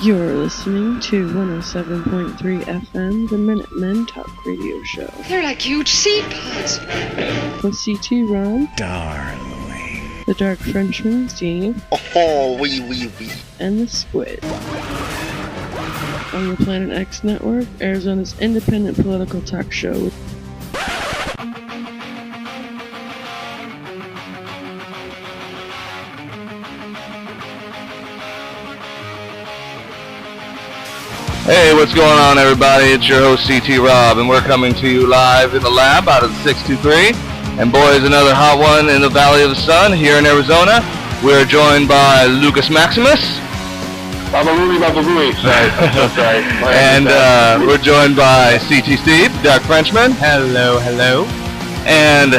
You're listening to 107.3 FM, the Minutemen Talk Radio Show. They're like huge seed pods. With CT Rob, Darling. the Dark Frenchman, Steve. Oh, wee. And the Squid. On the Planet X Network, Arizona's independent political talk show. Hey, what's going on, everybody? It's your host, CT Rob, and we're coming to you live in the lab out of the 623. And boys, another hot one in the Valley of the Sun here in Arizona. We're joined by Lucas Maximus. Babalooey. Sorry, I'm so sorry. And we're joined by CT Steve, Dark Frenchman. Hello. And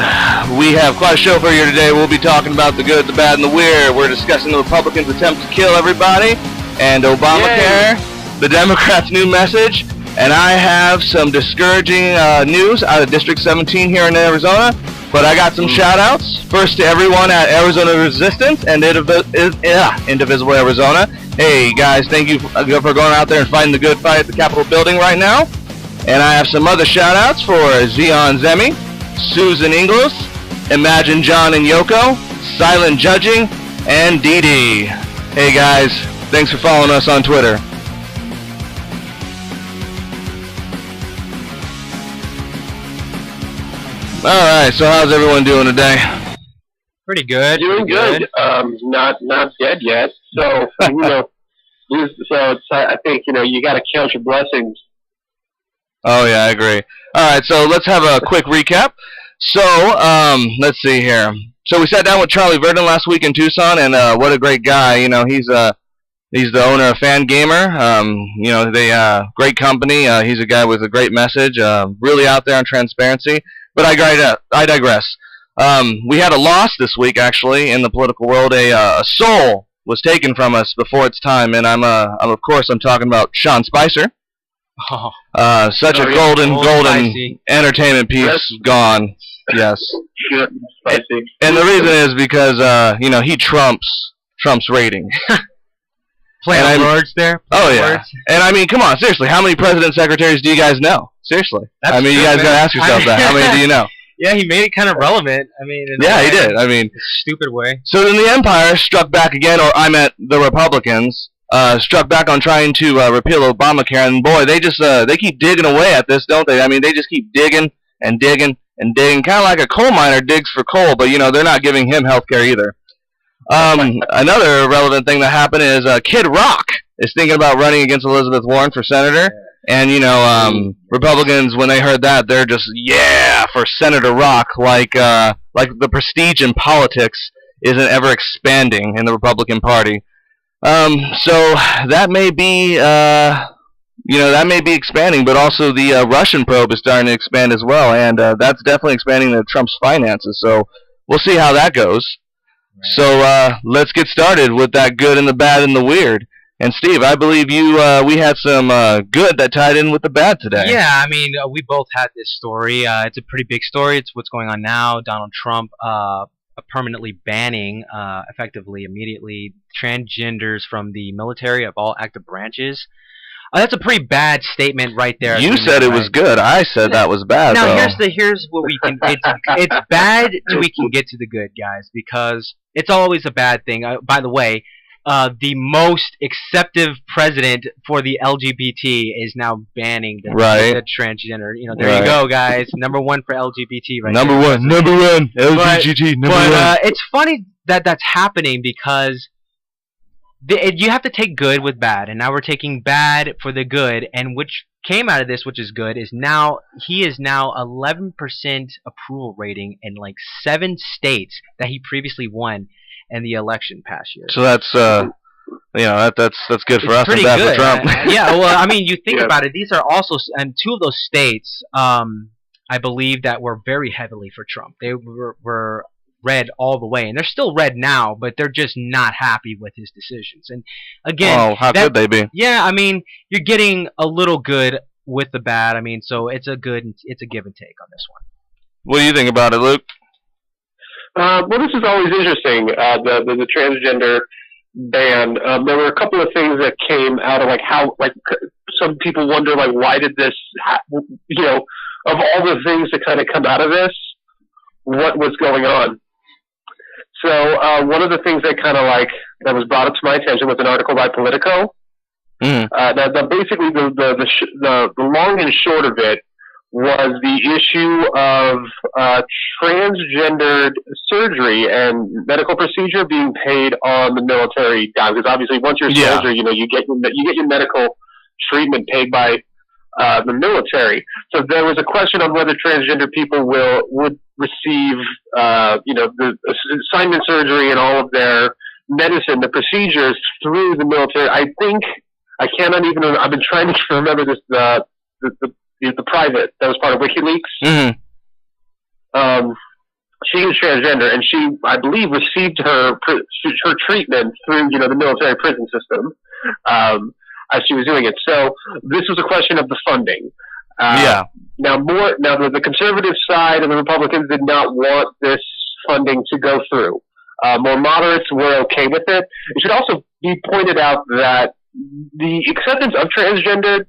we have quite a show for you today. We'll be talking about the good, the bad, and the weird. We're discussing the Republicans' attempt to kill everybody, and Obamacare. Yay. The Democrats' new message, and I have some discouraging news out of District 17 here in Arizona, but I got some shout-outs. First to everyone at Arizona Resistance and Indivisible Arizona. Hey, guys, thank you for going out there and fighting the good fight at the Capitol building right now. And I have some other shout-outs for Zion Zemi, Susan Ingles, Imagine John and Yoko, Silent Judging, and Dee Dee. Hey, guys, thanks for following us on Twitter. Alright, so how's everyone doing today? Pretty good. Doing good. Not dead yet. So, I think, you got to count your blessings. Oh, yeah, I agree. Alright, so let's have a quick recap. So, let's see here. So we sat down with Charlie Verdon last week in Tucson, and what a great guy. He's the owner of Fan Gamer. They great company. He's a guy with a great message, really out there on transparency. But I digress. We had a loss this week, actually, in the political world. A soul was taken from us before its time, and I'm of course talking about Sean Spicier. Such a golden entertainment piece gone. Yes. And the reason is because he trumps rating. Playing words there. Oh yeah. Words. And I mean, come on, seriously, how many president secretaries do you guys know? Seriously. That's you guys gotta ask yourself that. How many do you know? Yeah, he made it kind of relevant. I mean, he did. I mean, stupid way. So then the Empire struck back again, or I meant the Republicans struck back on trying to repeal Obamacare, and boy, they just they keep digging away at this, don't they? I mean, they just keep digging and digging and digging, kind of like a coal miner digs for coal, but they're not giving him health care either. Another relevant thing that happened is Kid Rock is thinking about running against Elizabeth Warren for senator. And, Republicans, when they heard that, they're just, for Senator Rock, like the prestige in politics isn't ever expanding in the Republican Party. So that may be, expanding, but also the Russian probe is starting to expand as well, and that's definitely expanding Trump's finances. So we'll see how that goes. So let's get started with that good and the bad and the weird. And Steve, I believe we had some good that tied in with the bad today. Yeah, I mean, we both had this story. It's a pretty big story. It's what's going on now. Donald Trump permanently banning, effectively, immediately, transgenders from the military of all active branches. That's a pretty bad statement right there. You said it was good. I said that was bad. Now here's what we can. It's bad till we can get to the good, guys, because it's always a bad thing. By the way, the most acceptive president for the LGBT is now banning the transgender. There you go, guys. Number one for LGBT right Number one, LGBT, number one. It's funny that that's happening because you have to take good with bad, and now we're taking bad for the good, and which came out of this, which is good, is he is now 11% approval rating in like 7 states that he previously won in the election past year. So that's that's good for us and bad for Trump. Yeah, well, I mean, you think about it. These are also, and 2 of those states, I believe, that were very heavily for Trump. They were red all the way, and they're still red now, but they're just not happy with his decisions. And again, how could they be? Yeah, I mean, you're getting a little good with the bad. I mean, so it's a give and take on this one. What do you think about it, Luke? Well, this is always interesting. The transgender ban, there were a couple of things that came out of like how like some people wonder like why did this you know, of all the things that kind of come out of this, what was going on. So one of the things that kind of like that was brought up to my attention was an article by Politico. Basically the long and short of it was the issue of transgendered surgery and medical procedure being paid on the military dime. Because obviously, once you're a soldier, you know you get your medical treatment paid by the military. So there was a question on whether transgender people would receive you know, the assignment surgery and all of their medicine, the procedures through the military. I think I cannot even. I've been trying to remember this. The private that was part of WikiLeaks. Mm-hmm. She was transgender, and she, I believe, received her treatment through, you know, the military prison system as she was doing it. So this was a question of the funding. Now, the conservative side and the Republicans did not want this funding to go through. More moderates were okay with it. It should also be pointed out that the acceptance of transgender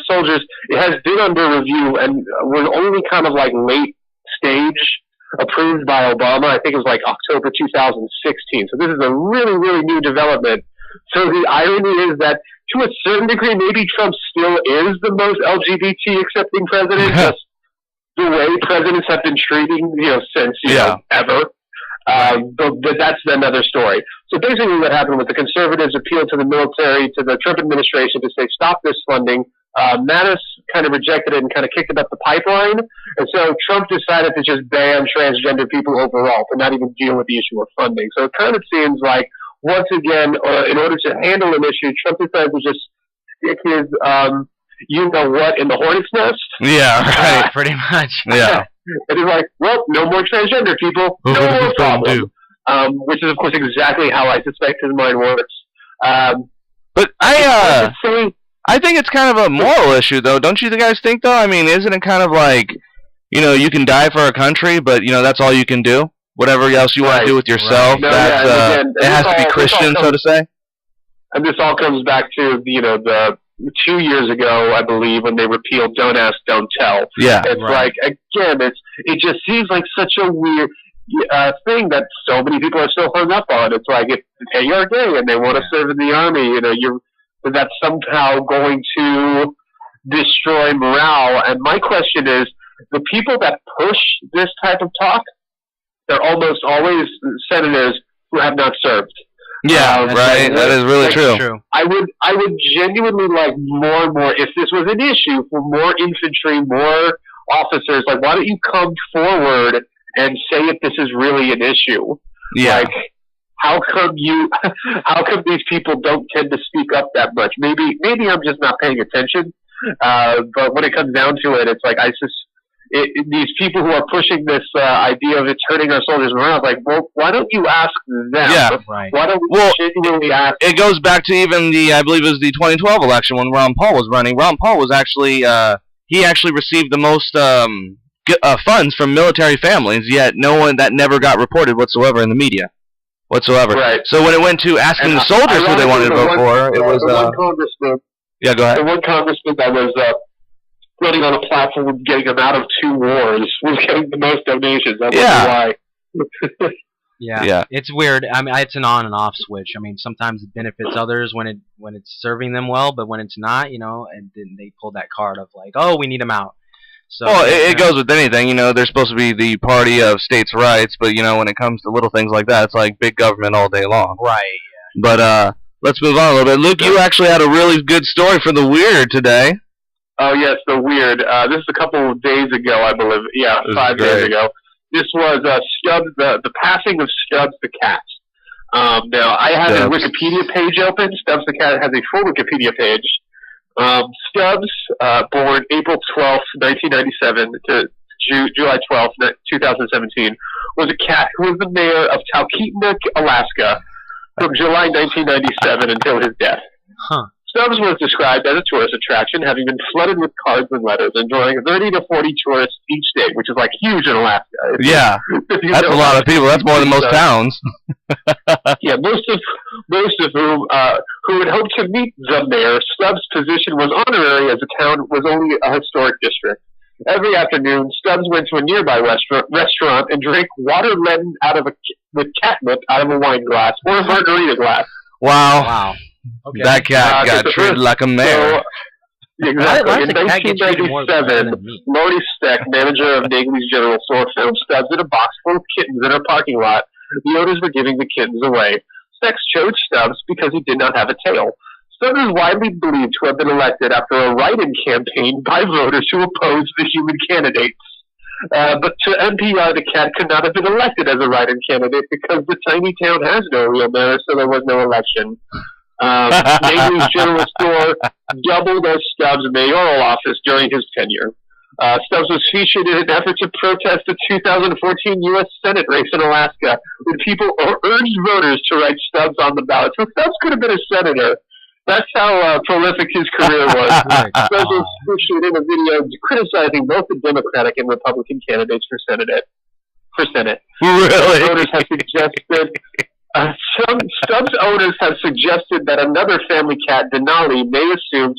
soldiers, it has been under review and was only kind of like late stage approved by Obama. I think it was like October 2016. So this is a really, really new development. So the irony is that to a certain degree, maybe Trump still is the most LGBT accepting president. Just the way presidents have been treating, you know, since know, ever. But that's another story. So basically what happened was the conservatives appealed to the military, to the Trump administration to say, stop this funding. Mattis kind of rejected it and kind of kicked it up the pipeline. And so Trump decided to just ban transgender people overall, to not even deal with the issue of funding. So it kind of seems like, once again, in order to handle an issue, Trump decided to just stick his, you know what, in the hornet's nest. Yeah, right, pretty much. Yeah. And he's like, well, no more transgender people, no more problem. Which is, of course, exactly how I suspect his mind works. But I think it's kind of a moral issue, though. Don't you guys think, though? I mean, isn't it kind of like, you know, you can die for a country, but, you know, that's all you can do? Whatever else you want to do with yourself, no, it has to be Christian, so to say? And this all comes back to, you know, the 2 years ago, I believe, when they repealed Don't Ask, Don't Tell. Yeah. It's like, again, it just seems like such a weird thing that so many people are so hung up on. It's like, if they are gay and they want to serve in the army, you know, that's somehow going to destroy morale. And my question is, the people that push this type of talk, they're almost always senators who have not served. Yeah, right. That is really true. I would genuinely like more and more, if this was an issue, for more infantry, more officers, like, why don't you come forward and say if this is really an issue? Yeah. Like, how come these people don't tend to speak up that much? Maybe I'm just not paying attention. But when it comes down to it, it's like, these people who are pushing this idea of it's hurting our soldiers around, like, well, why don't you ask them? Yeah, right. Why don't we genuinely ask? It goes back to even I believe it was the 2012 election when Ron Paul was running. Ron Paul was actually, he actually received the most funds from military families, yet that never got reported whatsoever in the media. Whatsoever. Right. So when it went to asking the soldiers who they wanted to vote for, it was one congressman. Yeah, go ahead. The one congressman that was running on a platform of getting them out of 2 wars was getting the most donations. That's why. Yeah, it's weird. I mean, it's an on and off switch. I mean, sometimes it benefits others when it's serving them well, but when it's not, you know, and then they pull that card of like, oh, we need them out. So, well, it goes with anything. You know, they're supposed to be the party of states' rights, but, you know, when it comes to little things like that, it's like big government all day long. Right. Yeah. But let's move on a little bit. Luke, you actually had a really good story for the weird today. Oh, yes, the weird. This is a couple of days ago, I believe. Yeah, 5 days ago. This was Stubbs, the passing of Stubbs the cat. Now, I have a Wikipedia page open. Stubbs the cat has a full Wikipedia page. Stubbs, born April 12th, 1997 to July 12th, 2017, was a cat who was the mayor of Talkeetna, Alaska, from July 1997 until his death. Huh. Stubbs was described as a tourist attraction, having been flooded with cards and letters and drawing 30 to 40 tourists each day, which is like huge in Alaska. Yeah, that's a lot of people. That's more than most towns. Yeah, most of whom who had hoped to meet the mayor. Stubbs' position was honorary, as the town was only a historic district. Every afternoon, Stubbs went to a nearby restaurant and drank water leaden with catnip out of a wine glass or a margarita glass. Wow. Okay. That cat got treated like a mayor. So, exactly. In 1997, Marty Steck, manager of Nagley's General Store, found Stubbs in a box full of kittens in a parking lot. The owners were giving the kittens away. Steck chose Stubbs because he did not have a tail. Stubbs is widely believed to have been elected after a write-in campaign by voters who opposed the human candidates. But to NPR, the cat could not have been elected as a write-in candidate because the tiny town has no real mayor, so there was no election. Nagley's General Store doubled as Stubbs' mayoral office during his tenure. Stubbs was featured in an effort to protest the 2014 U.S. Senate race in Alaska, when people urged voters to write Stubbs on the ballot. So Stubbs could have been a senator. That's how prolific his career was. Stubbs was featured in a video criticizing both the Democratic and Republican candidates for Senate. Really? Voters have suggested. Some Stubbs owners have suggested that another family cat, Denali, may assume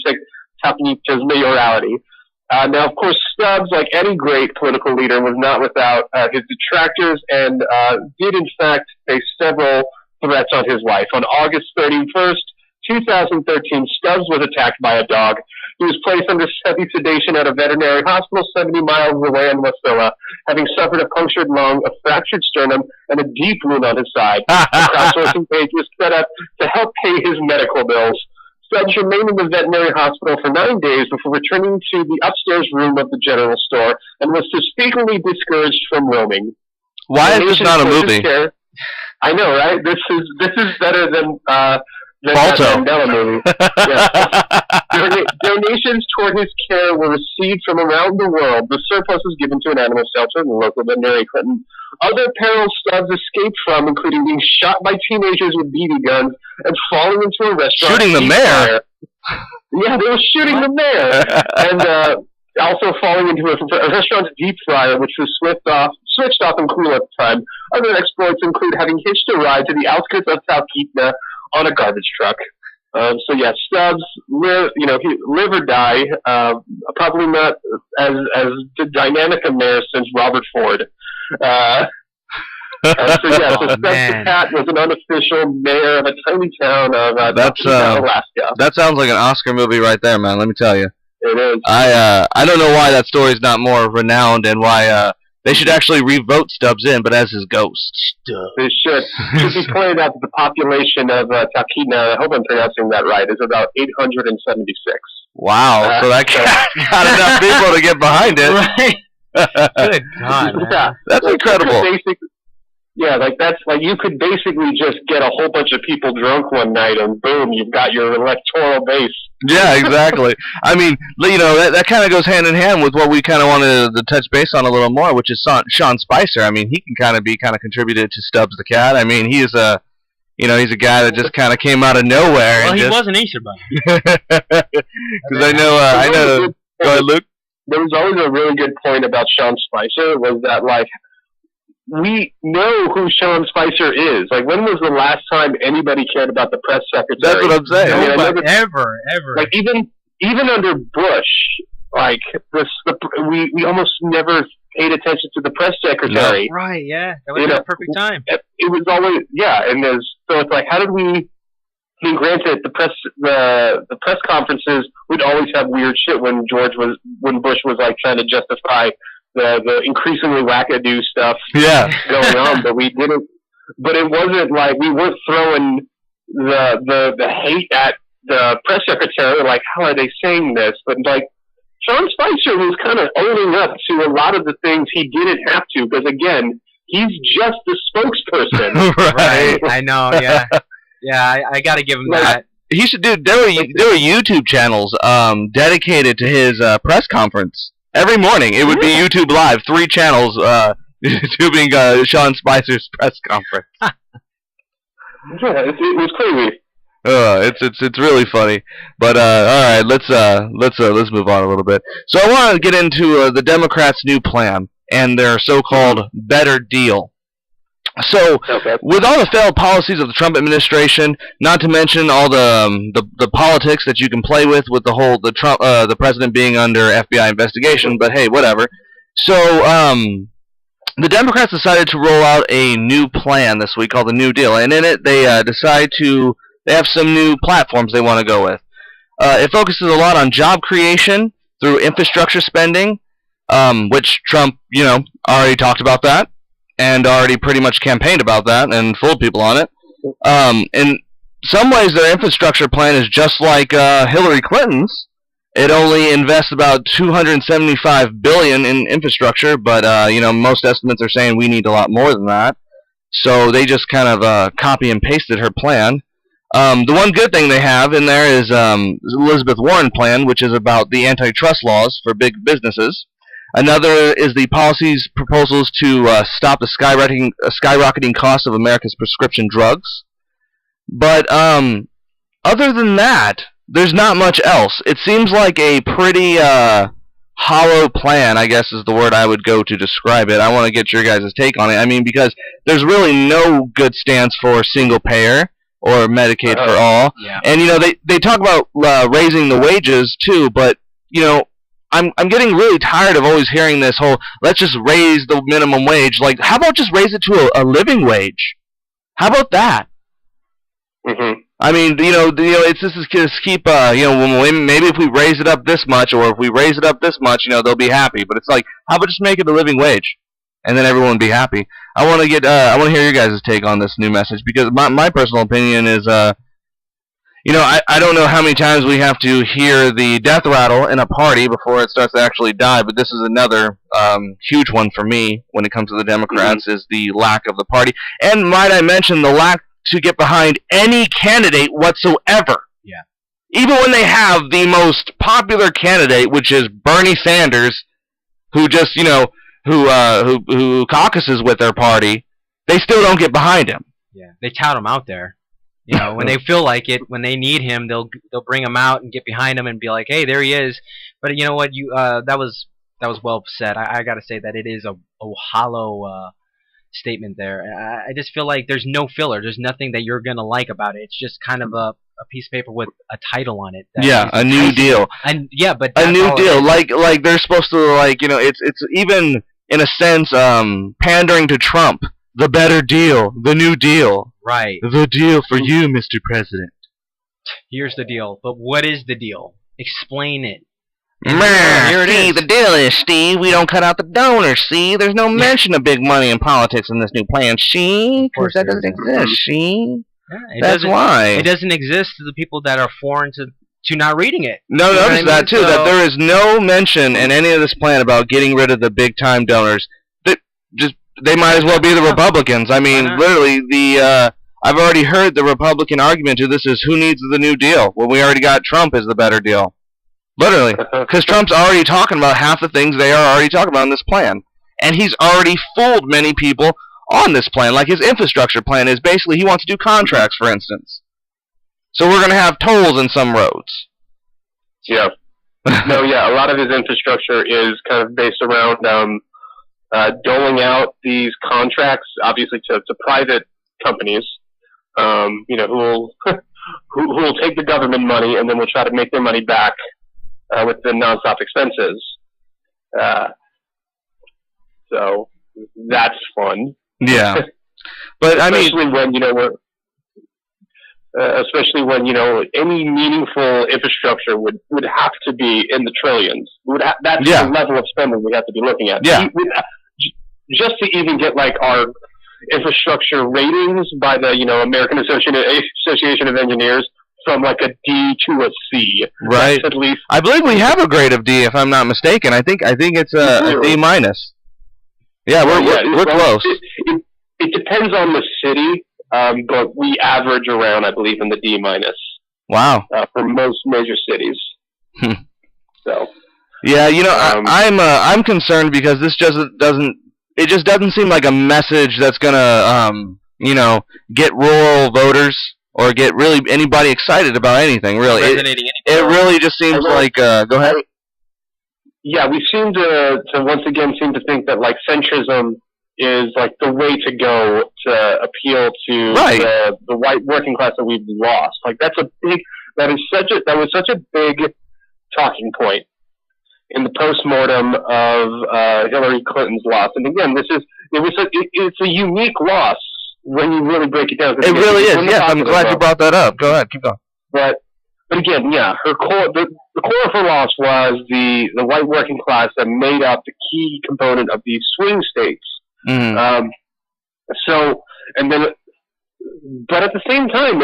Tapnita's mayoralty. Now, of course, Stubbs, like any great political leader, was not without his detractors and did, in fact, face several threats on his life. On August 31st, 2013, Stubbs was attacked by a dog. He was placed under heavy sedation at a veterinary hospital 70 miles away in Wasilla, having suffered a punctured lung, a fractured sternum, and a deep wound on his side. A crowdsourcing page was set up to help pay his medical bills. Stubbs remained in the veterinary hospital for 9 days before returning to the upstairs room of the general store and was subsequently discouraged from roaming. Why is this not a movie? I know, right? This is better than Balto. That Mandela movie. Donations toward his care were received from around the world. The surplus was given to an animal shelter in the local veterinary Clinton. Other perils Stubbs escaped from, including being shot by teenagers with BB guns and falling into a restaurant. Shooting the mayor? Yeah, they were shooting the mayor. And also falling into a restaurant's deep fryer, which was switched off in cool at the time. Other exploits include having hitched a ride to the outskirts of Talkeetna on a garbage truck. So yeah, Stubbs, he live or die. Probably not as dynamic a mayor since Robert Ford. So Stubbs the Cat was an unofficial mayor of a tiny town of Alaska. That sounds like an Oscar movie right there, man. Let me tell you. It is. I don't know why that story's not more renowned and why they should actually re-vote Stubbs in, but as his ghost. Stubbs. They should. It should be pointed out that the population of Talkeetna, I hope I'm pronouncing that right, is about 876. Wow. So that got enough people to get behind it. Right. Good God. Yeah. That's incredible. Yeah, that's you could basically just get a whole bunch of people drunk one night and boom, you've got your electoral base. Yeah, exactly. I mean, that kind of goes hand in hand with what we kind of wanted to touch base on a little more, which is Sean Spicier. I mean, he can kind of be contributed to Stubbs the Cat. I mean, he's a guy that just kind of came out of nowhere. Well, he was an Easter Bunny. Because I know. Go ahead, Luke. There was always a really good point about Sean Spicier, was that we know who Sean Spicier is. When was the last time anybody cared about the press secretary? That's what I'm saying. Nobody, ever. Even under Bush, we almost never paid attention to the press secretary. No. Right? Yeah, that was the perfect time. It was always so it's how did we? I mean, granted, the press conferences would always have weird shit when Bush was trying to justify the increasingly wackadoo stuff going on, but we didn't. But it wasn't we weren't throwing the hate at the press secretary. How are they saying this? But Sean Spicier was kind of owning up to a lot of the things he didn't have to, because again, he's just the spokesperson. Right. I know. Yeah. Yeah. I got to give him that. He should do. There were YouTube channels dedicated to his press conference. Every morning, it would be YouTube Live, 3 channels YouTubing Sean Spicier's press conference. Yeah, it was crazy. It's really funny, but all right, let's move on a little bit. So I want to get into the Democrats' new plan and their so-called better deal. So with all the failed policies of the Trump administration, not to mention all the politics that you can play with the Trump the president being under FBI investigation, but hey, whatever. So the Democrats decided to roll out a new plan this week called the New Deal, and in it they they have some new platforms they want to go with. It focuses a lot on job creation through infrastructure spending, which Trump, already talked about that and already pretty much campaigned about that and fooled people on it. In some ways, their infrastructure plan is just like Hillary Clinton's. It only invests about $275 billion in infrastructure, but most estimates are saying we need a lot more than that. So they just kind of copy and pasted her plan. The one good thing they have in there is Elizabeth Warren plan, which is about the antitrust laws for big businesses. Another is the policies proposals to stop the skyrocketing cost of America's prescription drugs. But other than that, there's not much else. It seems like a pretty hollow plan, I guess is the word I would go to describe it. I want to get your guys' take on it. I mean, because there's really no good stance for single payer or Medicaid for all. Yeah. And, they talk about raising the wages, too, but, I'm getting really tired of always hearing this whole, let's just raise the minimum wage. Like, how about just raise it to a living wage? How about that? Mm-hmm. I mean, it's just keep, maybe if we raise it up this much, or if we raise it up this much, they'll be happy. But it's like, how about just make it a living wage, and then everyone will be happy. I want to hear your guys' take on this new message, because my personal opinion is, I don't know how many times we have to hear the death rattle in a party before it starts to actually die, but this is another huge one for me when it comes to the Democrats, is the lack of the party. And might I mention the lack to get behind any candidate whatsoever. Yeah. Even when they have the most popular candidate, which is Bernie Sanders, who just, who caucuses with their party, they still don't get behind him. Yeah. They tout him out there. When they feel like it, when they need him, they'll bring him out and get behind him and be like, "Hey, there he is." But you know what? That was well said. I got to say that it is a hollow statement there. I just feel like there's no filler. There's nothing that you're gonna like about it. It's just kind of a piece of paper with a title on it. Yeah, a new deal. And yeah, but a new deal. Like they're supposed to it's even in a sense pandering to Trump. The better deal, the new deal. Right. The deal for you, Mr. President. Here's the deal. But what is the deal? Explain it. Here it is. The deal is, Steve, we don't cut out the donors, see? There's no mention of big money in politics in this new plan, see? Because that doesn't exist, see? Yeah, that's why. It doesn't exist to the people that are foreign to not reading it. No, notice that, too, that there is no mention in any of this plan about getting rid of the big-time donors. They might as well be the Republicans. I mean, literally, I've already heard the Republican argument to this is, who needs the new deal? Well, we already got Trump as the better deal. Literally. Because Trump's already talking about half the things they are already talking about in this plan. And he's already fooled many people on this plan. Like his infrastructure plan is basically he wants to do contracts, for instance. So we're going to have tolls in some roads. Yeah. No, yeah, a lot of his infrastructure is kind of based around doling out these contracts, obviously to private companies, who will take the government money and then will try to make their money back with the nonstop expenses. So that's fun. Yeah, but especially when any meaningful infrastructure would have to be in the trillions. That's the level of spending we have to be looking at. Yeah. Just to even get like our infrastructure ratings by the American Association of Engineers from like a D to a C. Right. At least I believe we have a grade of D, if I'm not mistaken. I think it's a D minus. Yeah, we're close. It depends on the city, but we average around, I believe, in the D minus. Wow. For most major cities. So. Yeah, I'm concerned because this just doesn't seem like a message that's gonna get rural voters or get really anybody excited about anything. Really, it really just seems like. Go ahead. Yeah, we seem to once again seem to think that like centrism is like the way to go to appeal to the white working class that we've lost. Like that was such a big talking point in the postmortem of Hillary Clinton's loss. And again, it's a unique loss when you really break it down. It really is. Yes, I'm glad you brought that up. Go ahead, keep going. But again, yeah, the core of her loss was the white working class that made up the key component of these swing states. Mm-hmm. But at the same time,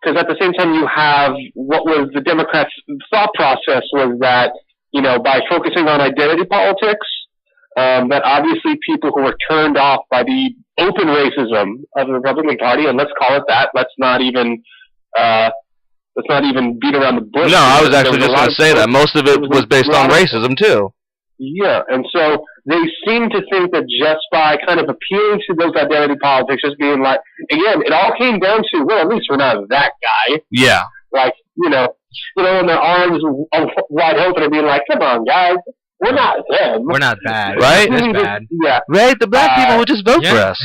because at the same time you have what was the Democrats' thought process was that, by focusing on identity politics, that obviously people who were turned off by the open racism of the Republican Party, and let's call it that, let's not even beat around the bush. No, I was actually just going to say that. Most of it was based on racism, too. Yeah, and so they seem to think that just by kind of appealing to those identity politics, just being like, again, it all came down to, well, at least we're not that guy. Yeah. Like, and their arms wide open and being like, come on, guys, we're not them. We're not bad. Right? This bad. Yeah. Right? The black people will just vote for us.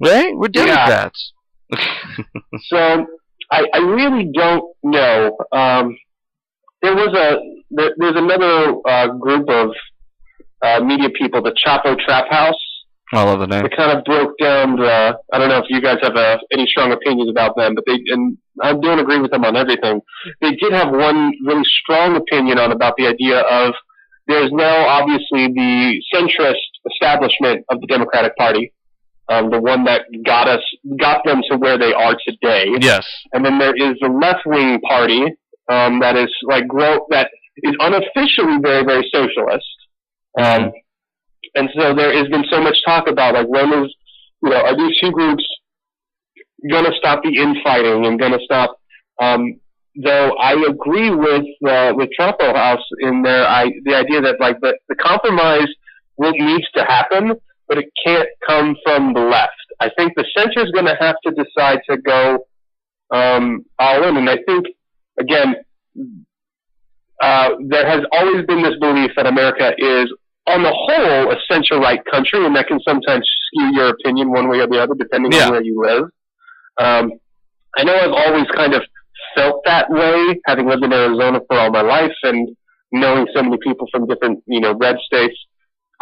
Right? We're Democrats. Yeah. So, I really don't know. There's another group of media people, the Chapo Trap House. I love the name. They kind of broke down I don't know if you guys have any strong opinions about them, but and I don't agree with them on everything. They did have one really strong opinion about the idea of there's now obviously the centrist establishment of the Democratic Party, the one that got them to where they are today. Yes. And then there is the left-wing party that is that is unofficially very, very socialist. And so there has been so much talk about when is, are these two groups going to stop the infighting and going to stop? Though I agree with Trapo House in the idea that the compromise needs to happen, but it can't come from the left. I think the center is going to have to decide to go all in, and I think again there has always been this belief that America is, on the whole, a center-right country, and that can sometimes skew your opinion one way or the other, depending on where you live. I know I've always kind of felt that way, having lived in Arizona for all my life and knowing so many people from different, red states.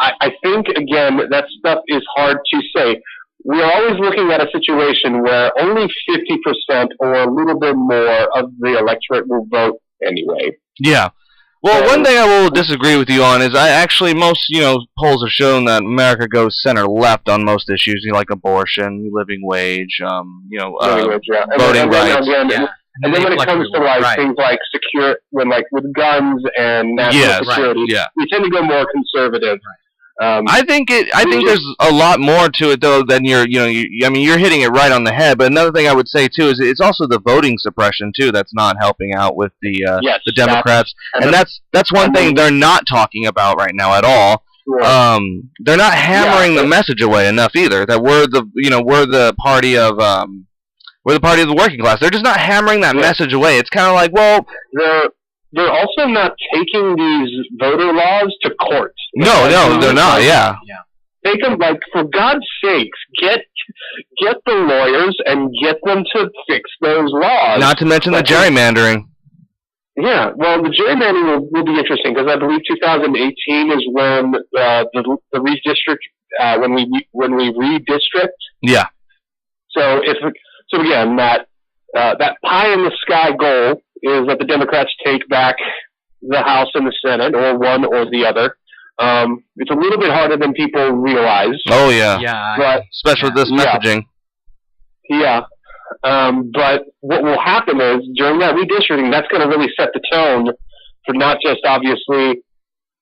I think, again, that stuff is hard to say. We're always looking at a situation where only 50% or a little bit more of the electorate will vote anyway. Yeah. Well, one thing I will disagree with you on is most polls have shown that America goes center-left on most issues, like abortion, living wage, voting rights. And then when it comes to things like with guns and national security, we tend to go more conservative. I think there's a lot more to it though than you're hitting it right on the head. But another thing I would say too is it's also the voting suppression too that's not helping out with the Democrats, and that's one thing they're not talking about right now at all. Sure. They're not hammering the message away enough either. That we're the party of the working class. They're just not hammering that message away. It's kind of like, well, they're also not taking these voter laws to court. No, they're not. Yeah. Take them, for God's sakes, get the lawyers and get them to fix those laws. Not to mention the gerrymandering. Yeah, well, the gerrymandering will be interesting because I believe 2018 is when the redistrict when we redistrict. Yeah. So again, that pie in the sky goal is that the Democrats take back the House and the Senate, or one or the other. It's a little bit harder than people realize. Oh, yeah. But, especially with this messaging. Yeah. But what will happen is, during that redistricting, that's going to really set the tone for not just, obviously,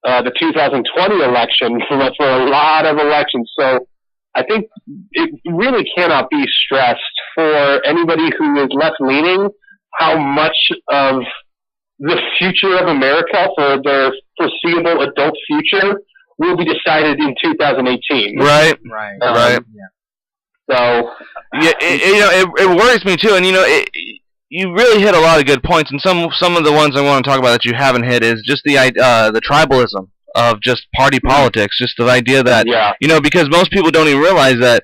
the 2020 election, but for a lot of elections. So I think it really cannot be stressed for anybody who is left-leaning how much of the future of America for their foreseeable adult future will be decided in 2018. Right. Yeah. So yeah, it worries me too, and you really hit a lot of good points, and some of the ones I want to talk about that you haven't hit is just the tribalism of just party politics, just the idea that because most people don't even realize that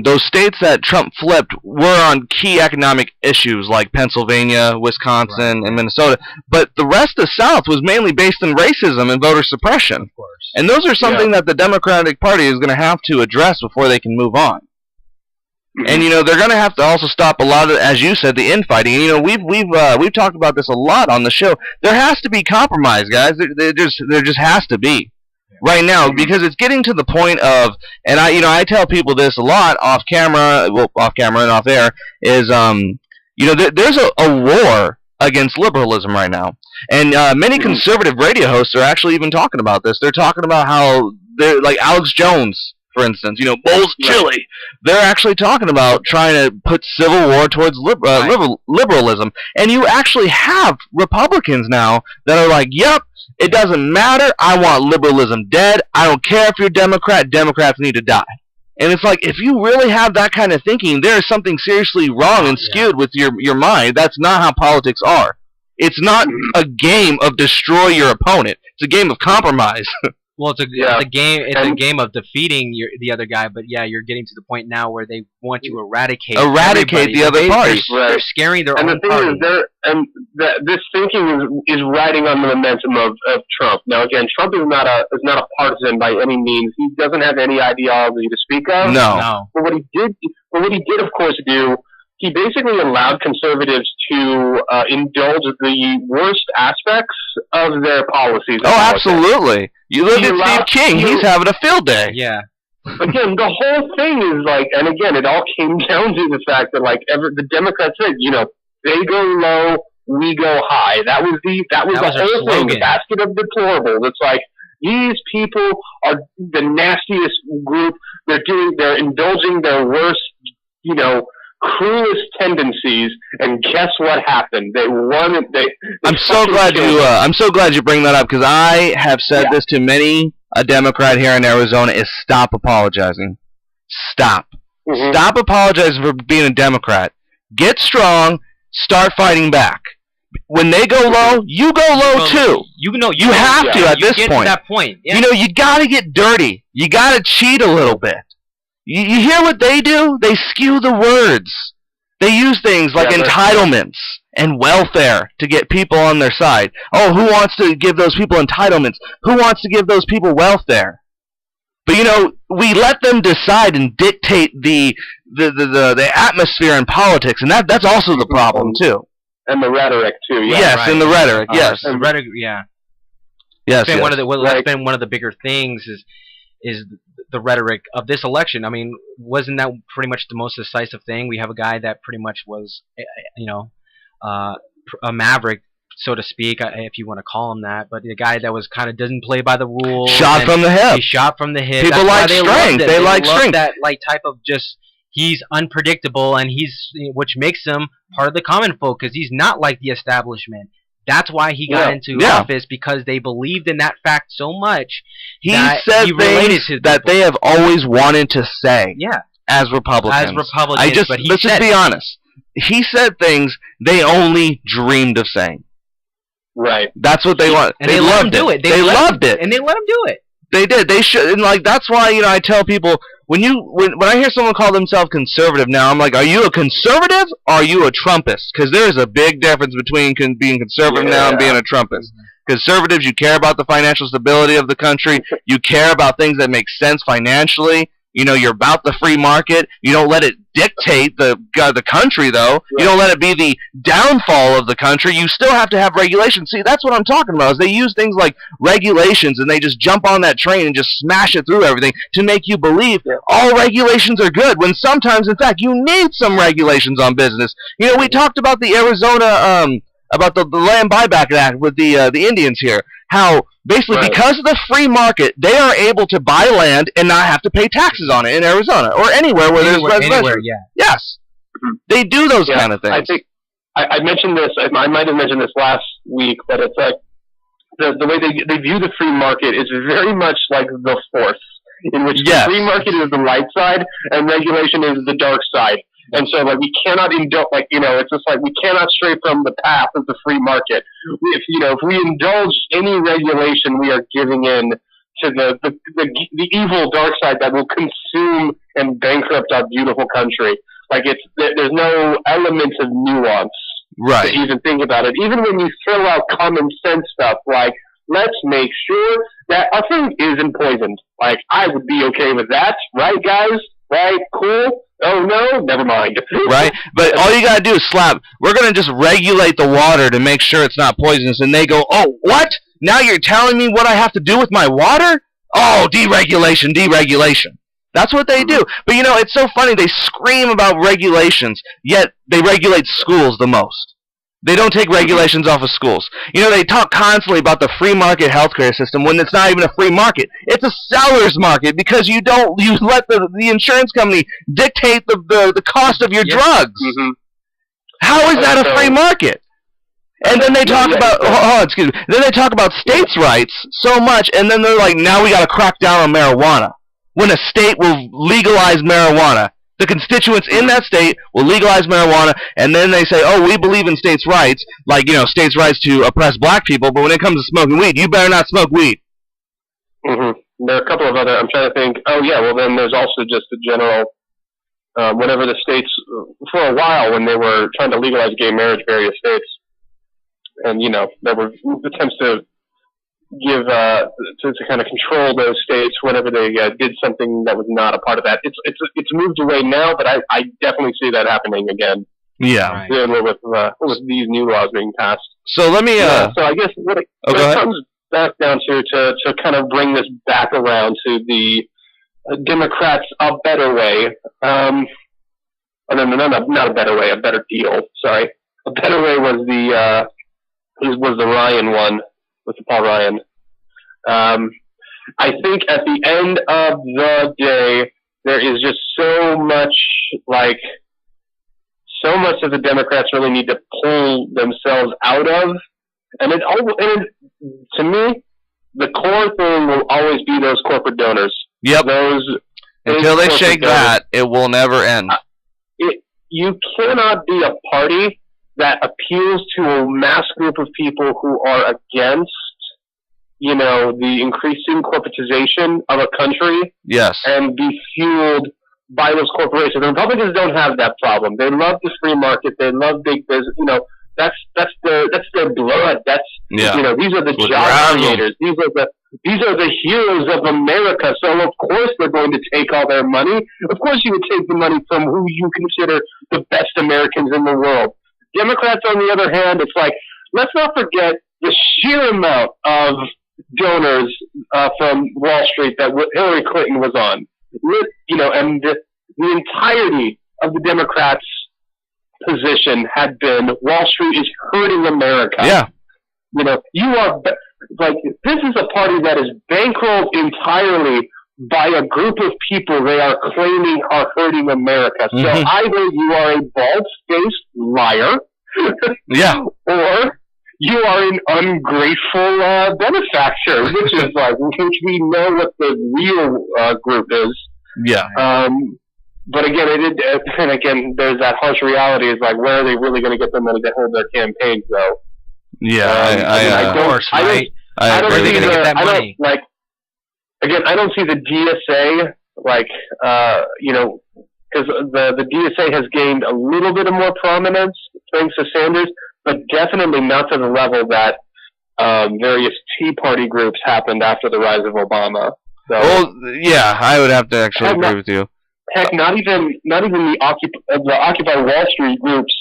those states that Trump flipped were on key economic issues like Pennsylvania, Wisconsin, and Minnesota, but the rest of the South was mainly based on racism and voter suppression. Of course. And those are something that the Democratic Party is going to have to address before they can move on. And they're going to have to also stop a lot of, as you said, the infighting. And we've talked about this a lot on the show. There has to be compromise, guys. There just has to be right now, because it's getting to the point of, and I tell people this a lot off camera and off air, is there's a war against liberalism right now, and many conservative radio hosts are actually even talking about this. They're talking about how they're like Alex Jones, for instance, Bowls Chili. They're actually talking about trying to put civil war towards liberalism. And you actually have Republicans now that are like, yep, it doesn't matter. I want liberalism dead. I don't care if you're Democrat. Democrats need to die. And it's like, if you really have that kind of thinking, there is something seriously wrong and skewed with your mind. That's not how politics are. It's not a game of destroy your opponent. It's a game of compromise. Well, it's a game. It's a game of defeating the other guy. But yeah, you're getting to the point now where they want to eradicate the other party. They're scaring their own party. This thinking is riding on the momentum of Trump. Now, again, Trump is not a partisan by any means. He doesn't have any ideology to speak of. No. But what he did, of course, do. He basically allowed conservatives to indulge the worst aspects of their policies. Oh, absolutely. You look at Steve King; he's having a field day. Yeah. Again, the whole thing is like, and again, it all came down to the fact that the Democrats said, they go low, we go high. That was the whole thing. The basket of deplorables. It's like, these people are the nastiest group. They're indulging their worst, cruelest tendencies, and guess what happened? They won it. I'm so glad you bring that up, because I have said this to many a Democrat here in Arizona: is stop apologizing. Stop. Stop apologizing for being a Democrat. Get strong. Start fighting back. When they go low, you go low too. You have to at this point. To that point. Yeah. You got to get dirty. You got to cheat a little bit. You hear what they do? They skew the words. They use things like entitlements and welfare to get people on their side. Oh, who wants to give those people entitlements? Who wants to give those people welfare? But we let them decide and dictate the atmosphere in politics, and that's also the problem too. And the rhetoric too. Yeah, yes, and the rhetoric. Yes, the rhetoric. Yeah. Yes. It's been one of the bigger things is the rhetoric of this election. I mean, wasn't that pretty much the most decisive thing? We have a guy that pretty much was, a maverick, so to speak, if you want to call him that. But the guy that was kind of doesn't play by the rules. Shot from the hip. He shot from the hip. People like strength. They like strength. That type of just. He's unpredictable, and which makes him part of the common folk, because he's not like the establishment. That's why he got into office, because they believed in that fact so much. He said things that they have always wanted to say. Yeah. As Republicans. Let's just be honest. He said things they only dreamed of saying. Right. That's what they want. And they let him do it. They loved it. And they let him do it. They did. They should. And that's why I tell people, when I hear someone call themselves conservative now, I'm like, are you a conservative or are you a Trumpist? Because there is a big difference between being conservative now and being a Trumpist. Conservatives, you care about the financial stability of the country. You care about things that make sense financially. You're about the free market. You don't let it dictate the country, though. Right. You don't let it be the downfall of the country. You still have to have regulations. See, that's what I'm talking about, is they use things like regulations, and they just jump on that train and just smash it through everything to make you believe all regulations are good, when sometimes, in fact, you need some regulations on business. We talked about the Arizona, about the Land Buyback Act with the Indians here, how basically because of the free market, they are able to buy land and not have to pay taxes on it in Arizona or anywhere where there's residential. Yes. They do those kind of things. I think I mentioned this, I might have mentioned this last week, but it's like the way they view the free market is very much like the Force. in which the free market is the light side and regulation is the dark side. And so, like, we cannot indulge, like, you know, it's just like we cannot stray from the path of the free market. If we indulge any regulation, we are giving in to the evil dark side that will consume and bankrupt our beautiful country. Like, there's no elements of nuance to even think about it. Even when you throw out common sense stuff like, let's make sure that our food isn't poisoned. Like, I would be okay with that, right, guys? Right? Cool? Oh, no? Never mind. Right? But all you gotta do is slap, we're gonna just regulate the water to make sure it's not poisonous, and they go, oh, what? Now you're telling me what I have to do with my water? Oh, deregulation, deregulation. That's what they do. But, you know, it's so funny. They scream about regulations, yet they regulate schools the most. They don't take regulations off of schools. You know, they talk constantly about the free market healthcare system when it's not even a free market. It's a seller's market because you let the insurance company dictate the cost of your drugs. Mm-hmm. How is that a free market? And then they talk about Then they talk about states' rights so much, and then they're like, now we got to crack down on marijuana. When a state will legalize marijuana, the constituents in that state will legalize marijuana, and then they say, oh, we believe in states' rights, like, you know, states' rights to oppress black people, but when it comes to smoking weed, you better not smoke weed. Mm-hmm. There are a couple of other, I'm trying to think, oh, yeah, well, then there's also just the general, whenever the states, for a while, when they were trying to legalize gay marriage, various states, and, you know, there were attempts to give to kind of control those states whenever they did something that was not a part of that. It's moved away now, but I definitely see that happening again. Yeah, with these new laws being passed. So let me. So I guess what it comes back down to kind of bring this back around to the Democrats a better way. No, not a better way, a better deal. Sorry, a better way was the Ryan one. With Paul Ryan. I think at the end of the day, there is just so much that the Democrats really need to pull themselves out of. And to me, the core thing will always be those corporate donors. Yep. Until they shake that, it will never end. You cannot be a party that appeals to a mass group of people who are against, you know, the increasing corporatization of a country. Yes. And be fueled by those corporations. The Republicans don't have that problem. They love the free market. They love big business. You know, that's their blood. You know, these are the job creators. These are the heroes of America. So of course they're going to take all their money. Of course you would take the money from who you consider the best Americans in the world. Democrats, on the other hand, it's like, let's not forget the sheer amount of donors from Wall Street that Hillary Clinton was on. You know, and the entirety of the Democrats' position had been Wall Street is hurting America. Yeah. You know, this is a party that is bankrolled entirely by a group of people they are claiming are hurting America. So either you are a bald-faced liar, or you are an ungrateful benefactor, which we know what the real group is. Yeah. But again, there's that harsh reality. Is like, where are they really going to get the money to hold their campaigns, though? Yeah, I don't see the DSA because the DSA has gained a little bit of more prominence thanks to Sanders, but definitely not to the level that various Tea Party groups happened after the rise of Obama. So, I would have to actually agree with you. Heck, not even the Occupy Wall Street groups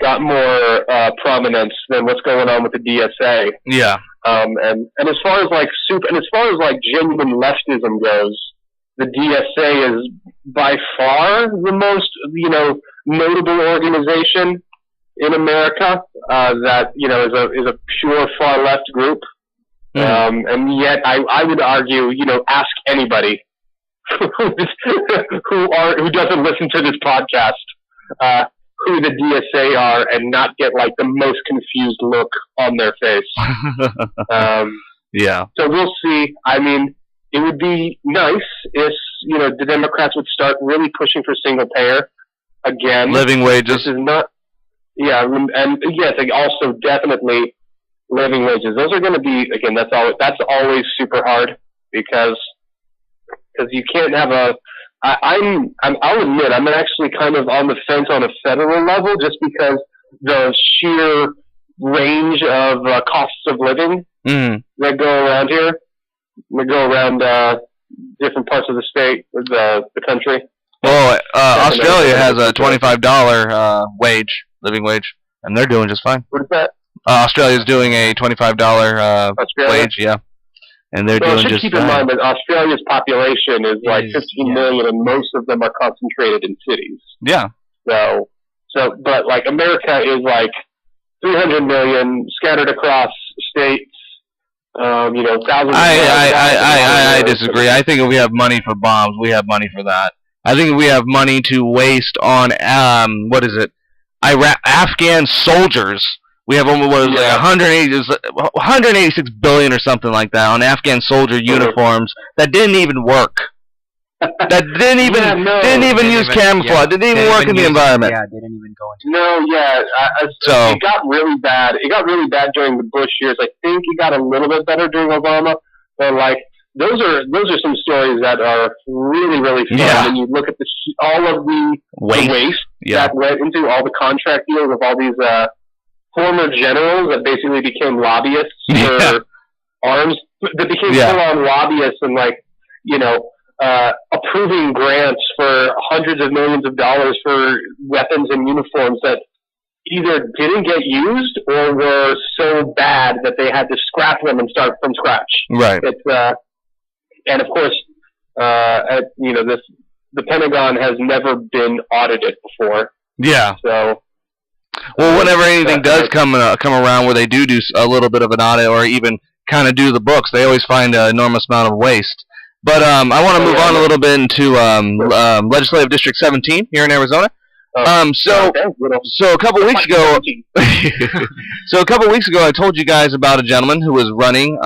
got more prominence than what's going on with the DSA. Yeah. And as far as genuine leftism goes, the DSA is by far the most, notable organization in America that, is a pure far left group. And yet I would argue, ask anybody who doesn't listen to this podcast, who the DSA are, and not get the most confused look on their face. Yeah. So we'll see. I mean, it would be nice if the Democrats would start really pushing for single payer again. Living wages. This is not. Yeah, and yes, also definitely living wages. Those are going to be again. That's always super hard because you can't have a. I'll admit I'm actually kind of on the fence on a federal level just because the sheer range of costs of living that go around here, that go around different parts of the state, the country. Well, Australia has a $25 living wage, and they're doing just fine. What is that? Australia's doing a $25 wage, yeah, and they're doing just fine. Keep in mind that Australia's population is like 15 million, and most of them are concentrated in cities. Yeah. So, but like America is like 300 million scattered across states. Thousands. I disagree. I think if we have money for bombs, we have money for that. I think if we have money to waste on Afghan soldiers. We have like 186 billion or something like that on Afghan soldier uniforms that didn't even work. That didn't even use camouflage. Didn't even work in the environment. Yeah, didn't even go into. No, yeah. It got really bad. It got really bad during the Bush years. I think it got a little bit better during Obama. But like those are some stories that are really really fun. Yeah. When you look at all of the waste that went into all the contract deals of all these former generals that basically became lobbyists for arms. That became full-on lobbyists and approving grants for hundreds of millions of dollars for weapons and uniforms that either didn't get used or were so bad that they had to scrap them and start from scratch. Right. And of course, the Pentagon has never been audited before. Yeah. So. Well, whenever anything does come around where they do a little bit of an audit or even kind of do the books, they always find an enormous amount of waste. But I want to move on a little bit into Legislative District 17 here in Arizona. So a couple weeks ago, I told you guys about a gentleman who was running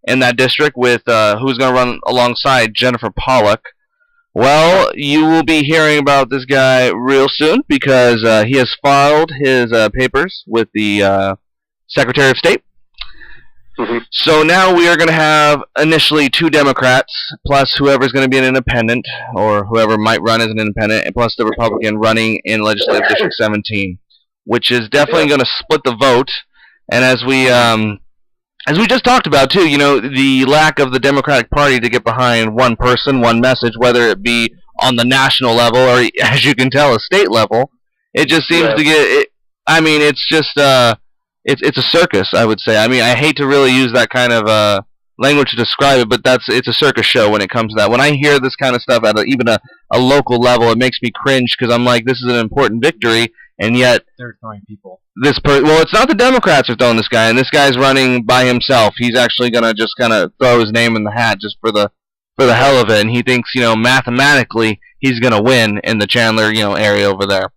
in that district with who was going to run alongside Jennifer Pollock. Well, you will be hearing about this guy real soon because he has filed his papers with the Secretary of State. Mm-hmm. So now we are going to have initially 2 Democrats, plus whoever's going to be an independent, or whoever might run as an independent, and plus the Republican running in Legislative District 17, which is definitely going to split the vote. And as we just talked about too, the lack of the Democratic Party to get behind one person, one message, whether it be on the national level or, as you can tell, a state level, it just seems to get it. I mean, it's just it's a circus, I would say. I mean, I hate to really use that kind of language to describe it, but it's a circus show when it comes to that. When I hear this kind of stuff at even a local level, it makes me cringe because I'm like, this is an important victory, and yet they're throwing people. Well, it's not the Democrats are throwing this guy, and this guy's running by himself. He's actually gonna just kind of throw his name in the hat just for the hell of it, and he thinks mathematically he's gonna win in the Chandler area over there.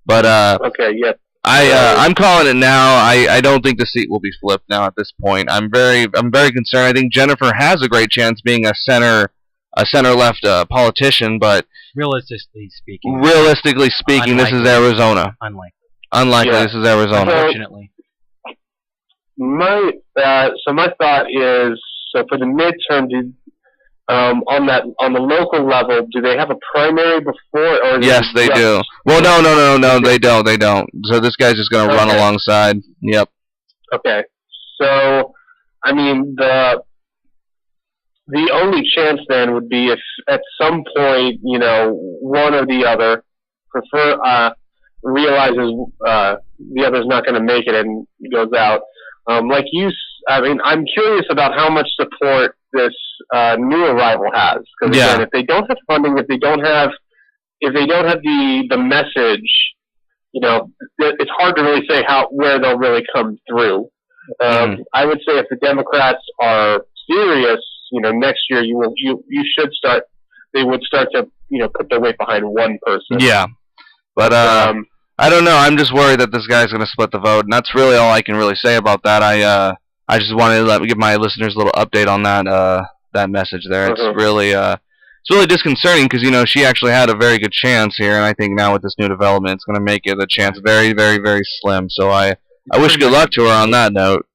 But okay, yeah. I'm calling it now. I don't think the seat will be flipped now at this point. I'm very concerned. I think Jennifer has a great chance being a center left politician, but realistically speaking, unlikely. This is Arizona. Unlikely. Yeah. This is Arizona. Unfortunately. My thought is, so for the midterm, on the local level, do they have a primary before? Or yes, they do. Well, no, they don't. So this guy's just going to run alongside. Yep. Okay. So, I mean, the only chance then would be if at some point, one or the other realizes the other's not going to make it and goes out. I'm curious about how much support this new arrival has, because again, if they don't have funding, if they don't have the message, it's hard to really say where they'll really come through. I would say if the Democrats are serious, next year they would start to put their weight behind one person. Yeah, but I don't know. I'm just worried that this guy's going to split the vote, and that's really all I can really say about that. I just wanted to give my listeners a little update on that that message there. It's really disconcerting because she actually had a very good chance here, and I think now with this new development, it's going to make it a chance very, very, very slim. So I wish good luck to her on that note.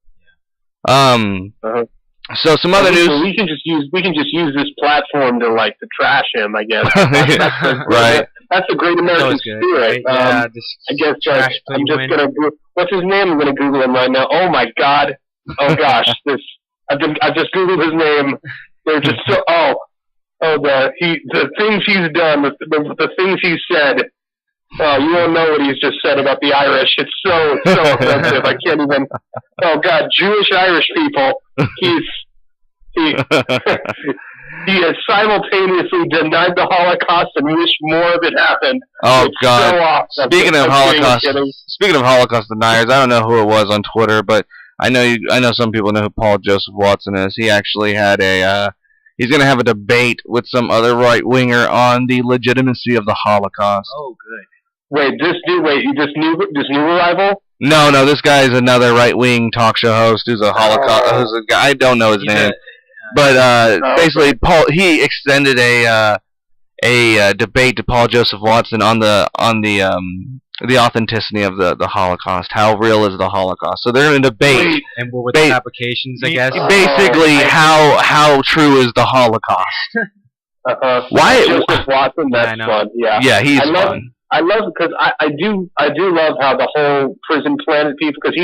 So some other news. We can just use this platform to trash him, I guess. Right. That's a great American spirit. Right? I guess I'm just gonna. What's his name? I'm gonna Google him right now. Oh my God. Oh gosh. I've just Googled his name. They're just so. The things he's done, the things he's said. Oh, you don't know what he's just said about the Irish. It's so offensive. I can't even. Oh God, Jewish Irish people. He has simultaneously denied the Holocaust and wished more of it happened. Oh it's God! So awesome. Speaking of Holocaust deniers, I don't know who it was on Twitter, but I know some people know who Paul Joseph Watson is. He actually had he's going to have a debate with some other right winger on the legitimacy of the Holocaust. Oh, good. Wait, this new arrival? No, this guy is another right-wing talk show host who's a Holocaust. Who's a guy, I don't know his name, but basically, he extended a debate to Paul Joseph Watson on the authenticity of the Holocaust. How real is the Holocaust? So they're in a debate. And what were the applications, I guess? Basically, how true is the Holocaust? Why? Joseph Watson, that's fun. Yeah. Yeah, he's fun. I love because I do love how the whole prison planet people because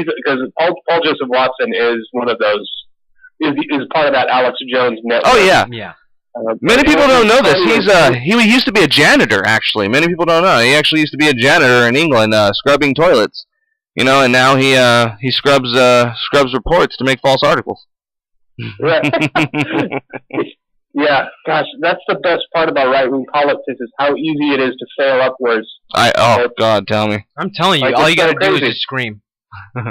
Paul Joseph Watson is one of those is part of that Alex Jones network. Oh yeah. Many people don't know this. He used to be a janitor actually. Many people don't know. He actually used to be a janitor in England, scrubbing toilets. And now he scrubs reports to make false articles. Yeah, gosh, that's the best part about right-wing politics is how easy it is to fail upwards. God, tell me. I'm telling you, all you gotta do is just scream.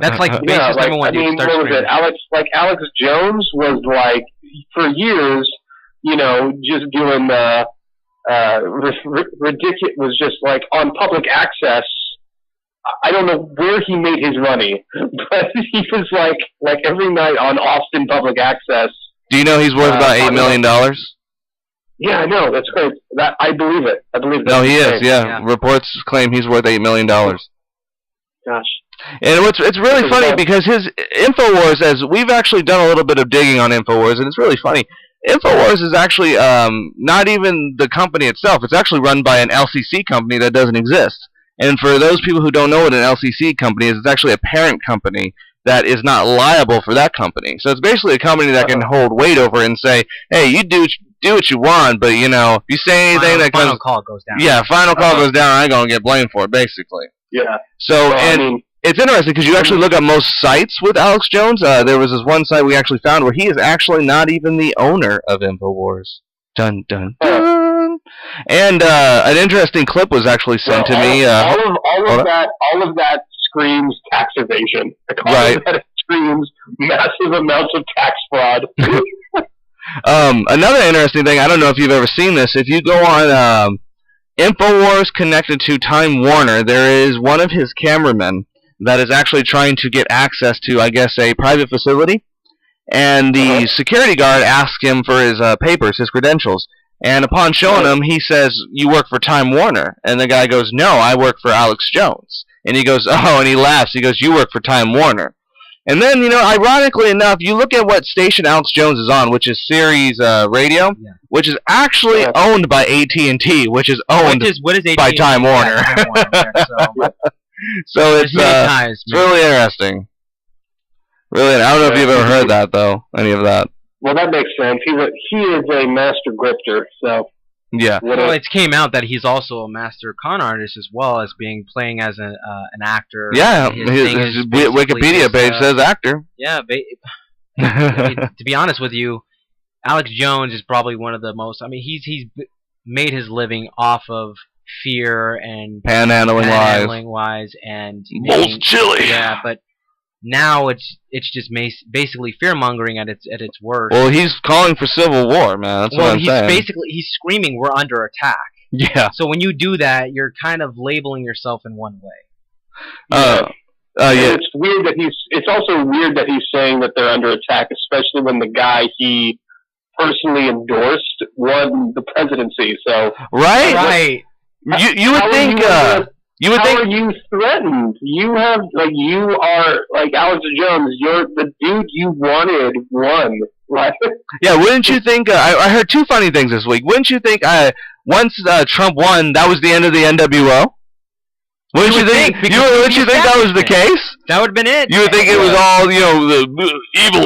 That's like the basis number one. What was it? Alex Jones was for years, just doing ridiculous, was just on public access. I don't know where he made his money, but he was like every night on Austin public access. Do you know he's worth about $8 million? Yeah, I know. That's great. I believe it. No, he is. Yeah. Reports claim he's worth $8 million. Gosh. And it's really funny because his InfoWars, as we've actually done a little bit of digging on InfoWars, and it's really funny. InfoWars is actually not even the company itself. It's actually run by an LCC company that doesn't exist. And for those people who don't know what an LCC company is, it's actually a parent company that is not liable for that company. So it's basically a company that can hold weight over and say, hey, you do what you want, but if you say anything final call goes down. Yeah, final call goes down, I ain't gonna get blamed for it, basically. Yeah. So it's interesting because you actually look at most sites with Alex Jones. There was this one site we actually found where he is actually not even the owner of InfoWars. Dun dun dun. And an interesting clip was actually sent to me. All of that screams tax evasion. Right. That screams massive amounts of tax fraud. Another interesting thing, I don't know if you've ever seen this. If you go on InfoWars connected to Time Warner, there is one of his cameramen that is actually trying to get access to, I guess, a private facility. And the security guard asks him for his papers, his credentials. And upon showing him, he says, "You work for Time Warner." And the guy goes, "No, I work for Alex Jones." And he goes, "Oh," and he laughs. He goes, "You work for Time Warner." And then, ironically enough, you look at what station Alex Jones is on, which is Sirius Radio, which is actually owned by AT&T, which is owned by Time Warner. Yeah, Time Warner there, so it's really interesting. Really, I don't know if you've ever heard that, though, any of that. Well, that makes sense. He is a master grifter, so... Yeah. Well, it came out that he's also a master con artist as well as playing as an actor. Yeah, his Wikipedia page says actor. Yeah, to be honest with you, Alex Jones is probably one of the most... he's made his living off of fear and... Panhandling wise and... Most chili! Yeah, but... Now it's just basically fear-mongering at its worst. Well, he's calling for civil war, man. That's what I'm saying. He's screaming, "We're under attack." Yeah. So when you do that, you're kind of labeling yourself in one way. Yeah. It's weird that it's also weird that he's saying that they're under attack, especially when the guy he personally endorsed won the presidency. So Right. You would think. You would think. How are you threatened? You have you are like Alex Jones. You're the dude you wanted won. Right? Yeah. Wouldn't you think? I heard two funny things this week. Wouldn't you think? Once Trump won, that was the end of the NWO. Wouldn't you think? Wouldn't you think that was the case? That would have been it. You would think it was all, the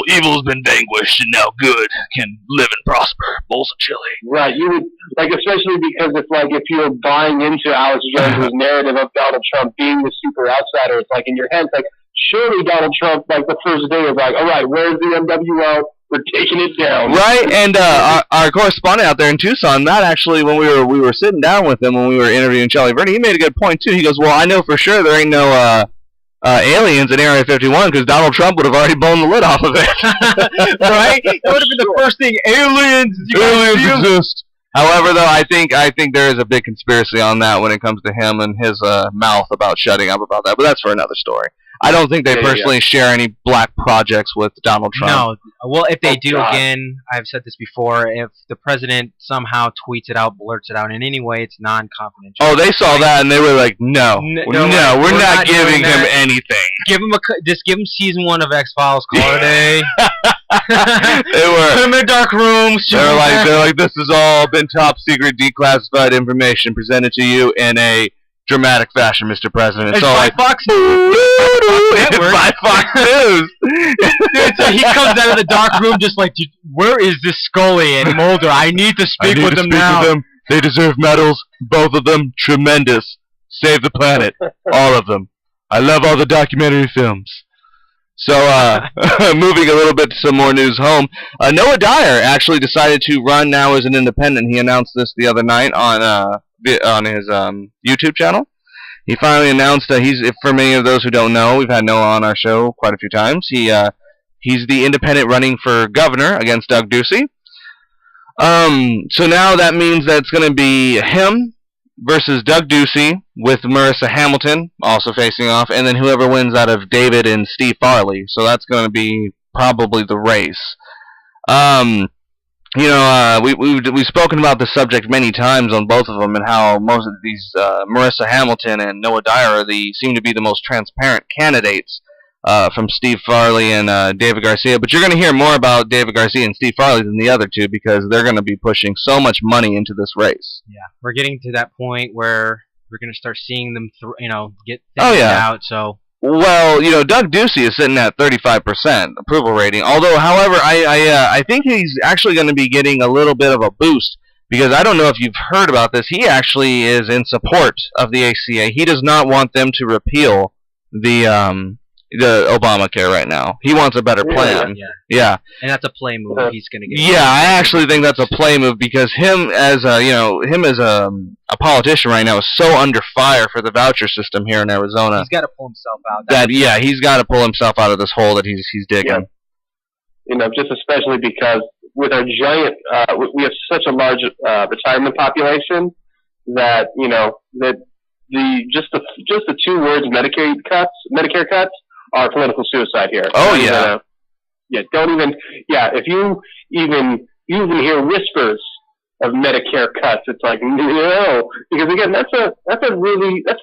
evil's been vanquished and now good can live and prosper. Bowls of chili. Right. You would especially because if you're buying into Alex Jones' narrative of Donald Trump being the super outsider, it's in your head, surely Donald Trump, the first day was all right, where's the NWO? We're taking it down. Right, and our correspondent out there in Tucson, Matt, actually, when we were sitting down with him when we were interviewing Charlie Verdi, he made a good point too. He goes, "Well, I know for sure there ain't no aliens in Area 51 because Donald Trump would have already blown the lid off of it." Right? That would have been the first thing. Aliens exist. However, though, I think there is a big conspiracy on that when it comes to him and his mouth about shutting up about that. But that's for another story. I don't think they personally share any black projects with Donald Trump. No. Well, if they do, again, I've said this before, if the president somehow tweets it out, blurts it out in any way, it's non-confidential. Oh, they saw that and they were like, no, we're not giving him anything. Just give him season 1 of X-Files, call it a day. They were. Put him in a dark room. They're like, this has all been top secret, declassified information presented to you in a dramatic fashion, Mr. President. It's so by Fox News. By Fox News. Dude, so he comes out of the dark room just dude, where is this Scully and Mulder? I need to speak with them now. They deserve medals. Both of them, tremendous. Save the planet. All of them. I love all the documentary films. So, moving a little bit to some more news home, Noah Dyer actually decided to run now as an independent. He announced this the other night on his YouTube channel. He finally announced that for many of those who don't know, we've had Noah on our show quite a few times. He's the independent running for governor against Doug Ducey. So now that means that it's going to be him versus Doug Ducey with Marissa Hamilton also facing off, and then whoever wins out of David and Steve Farley. So that's going to be probably the race. We've spoken about this subject many times on both of them, and how most of these Marissa Hamilton and Noah Dyer seem to be the most transparent candidates from Steve Farley and David Garcia. But you're going to hear more about David Garcia and Steve Farley than the other two because they're going to be pushing so much money into this race. Yeah, we're getting to that point where we're going to start seeing them, get things out. So. Well, Doug Ducey is sitting at 35% approval rating. Although, however, I think he's actually going to be getting a little bit of a boost because I don't know if you've heard about this. He actually is in support of the ACA. He does not want them to repeal the Obamacare right now. He wants a better plan. Yeah. And that's a play move. He's going to get. Yeah, I actually think that's a play move because him as a politician right now is so under fire for the voucher system here in Arizona. He's got to pull himself out. He's got to pull himself out of this hole that he's digging. Yeah. Just especially because with our giant, we have such a large retirement population that that just the 2 words Medicare cuts are political suicide here. Oh yeah. Don't even. Yeah, if you even hear whispers of Medicare cuts, it's no, because again, that's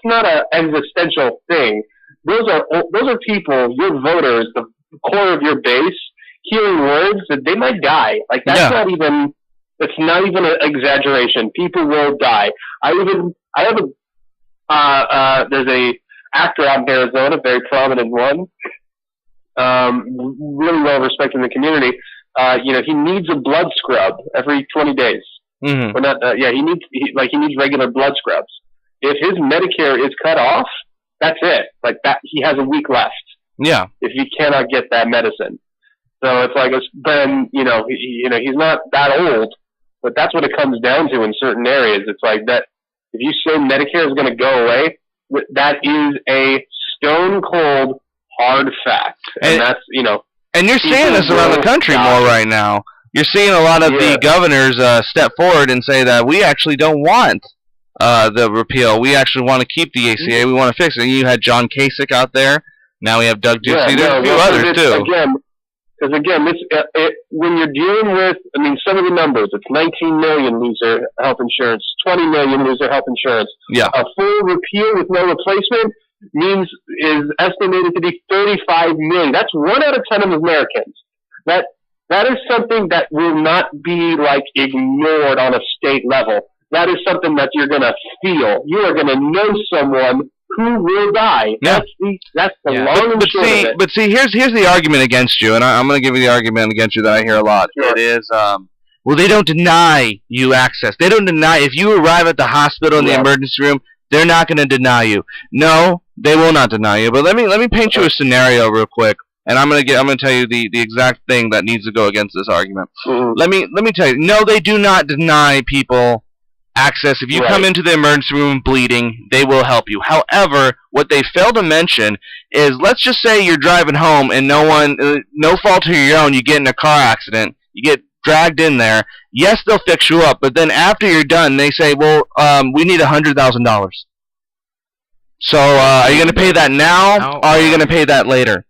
not an existential thing. Those are people, your voters, the core of your base, hearing words that they might die. That's not even. It's not even an exaggeration. People will die. There's a actor out in Arizona, very prominent one, really well respected in the community. He needs a blood scrub every 20 days. Mm-hmm. He needs regular blood scrubs. If his Medicare is cut off, that's it. He has a week left. Yeah. If he cannot get that medicine, so it's then he's not that old, but that's what it comes down to in certain areas. It's that if you say Medicare is going to go away, that is a stone cold hard fact, and that's And you're seeing this around the country more right now. You're seeing a lot of the governors step forward and say that we actually don't want the repeal. We actually want to keep the ACA. We want to fix it. And you had John Kasich out there. Now we have Doug Ducey. There's a few others too. Again, Because again, when you're dealing with, I mean, some of the numbers, it's 19 million lose their health insurance, 20 million lose their health insurance. Yeah. A full repeal with no replacement is estimated to be 35 million. That's 1 out of 10 of Americans. That is something that will not be like ignored on a state level. That is something that you're gonna feel. You are gonna know someone who will die. Yeah. That's the long and short of it. But see, here's the argument against you, and I'm going to give you the argument against you that I hear a lot. Sure. It is, well, they don't deny you access. They don't deny, if you arrive at the hospital in the emergency room, they're not going to deny you. No, they will not deny you. But let me paint you a scenario real quick, and I'm going to tell you the exact thing that needs to go against this argument. Mm-hmm. Let me tell you. No, they do not deny people access. If you come into the emergency room bleeding, they will help you. However, what they fail to mention is, let's just say you're driving home and no fault of your own, you get in a car accident, you get dragged in there. Yes, they'll fix you up, but then after you're done, they say, well, we need $100,000. So are you going to pay that now, or are you going to pay that later?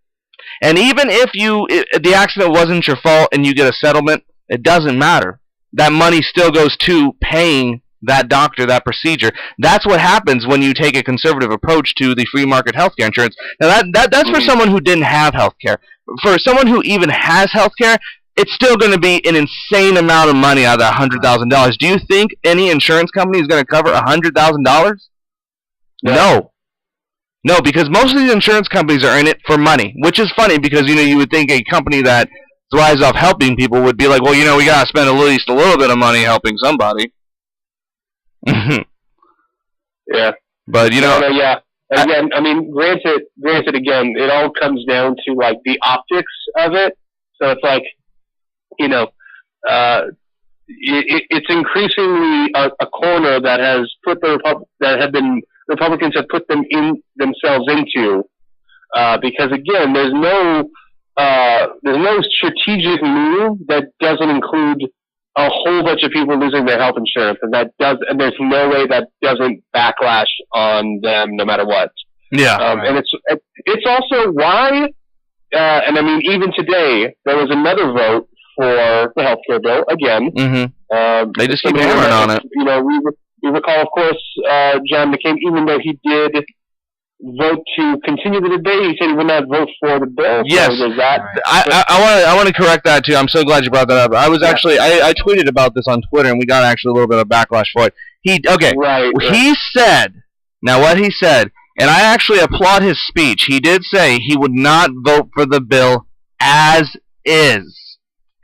And even if the accident wasn't your fault and you get a settlement, it doesn't matter. That money still goes to paying that doctor, that procedure. That's what happens when you take a conservative approach to the free market healthcare insurance. Now that's for someone who didn't have healthcare. For someone who even has healthcare, it's still going to be an insane amount of money out of that $100,000. Do you think any insurance company is going to cover $100,000? No, because most of these insurance companies are in it for money, which is funny because you would think a company that thrives off helping people would be like, well, we got to spend at least a little bit of money helping somebody. Yeah. But, yeah. Again, I mean, granted, again, it all comes down to, like, the optics of it. So it's like, it's increasingly a corner that has put Republicans have put themselves into, because again, there's no strategic move that doesn't include a whole bunch of people losing their health insurance, and there's no way that doesn't backlash on them no matter what. Yeah. And it's also why, and I mean, even today, there was another vote for the healthcare bill again. Mm-hmm. They just keep hammering on it. We recall, of course, John McCain, even though he did vote to continue the debate, he said he would not vote for the bill. Yes. So that, I want to correct that too. I'm so glad you brought that up. I was actually I tweeted about this on Twitter, and we got actually a little bit of backlash for it. He said, now what he said, and I actually applaud his speech. He did say he would not vote for the bill as is.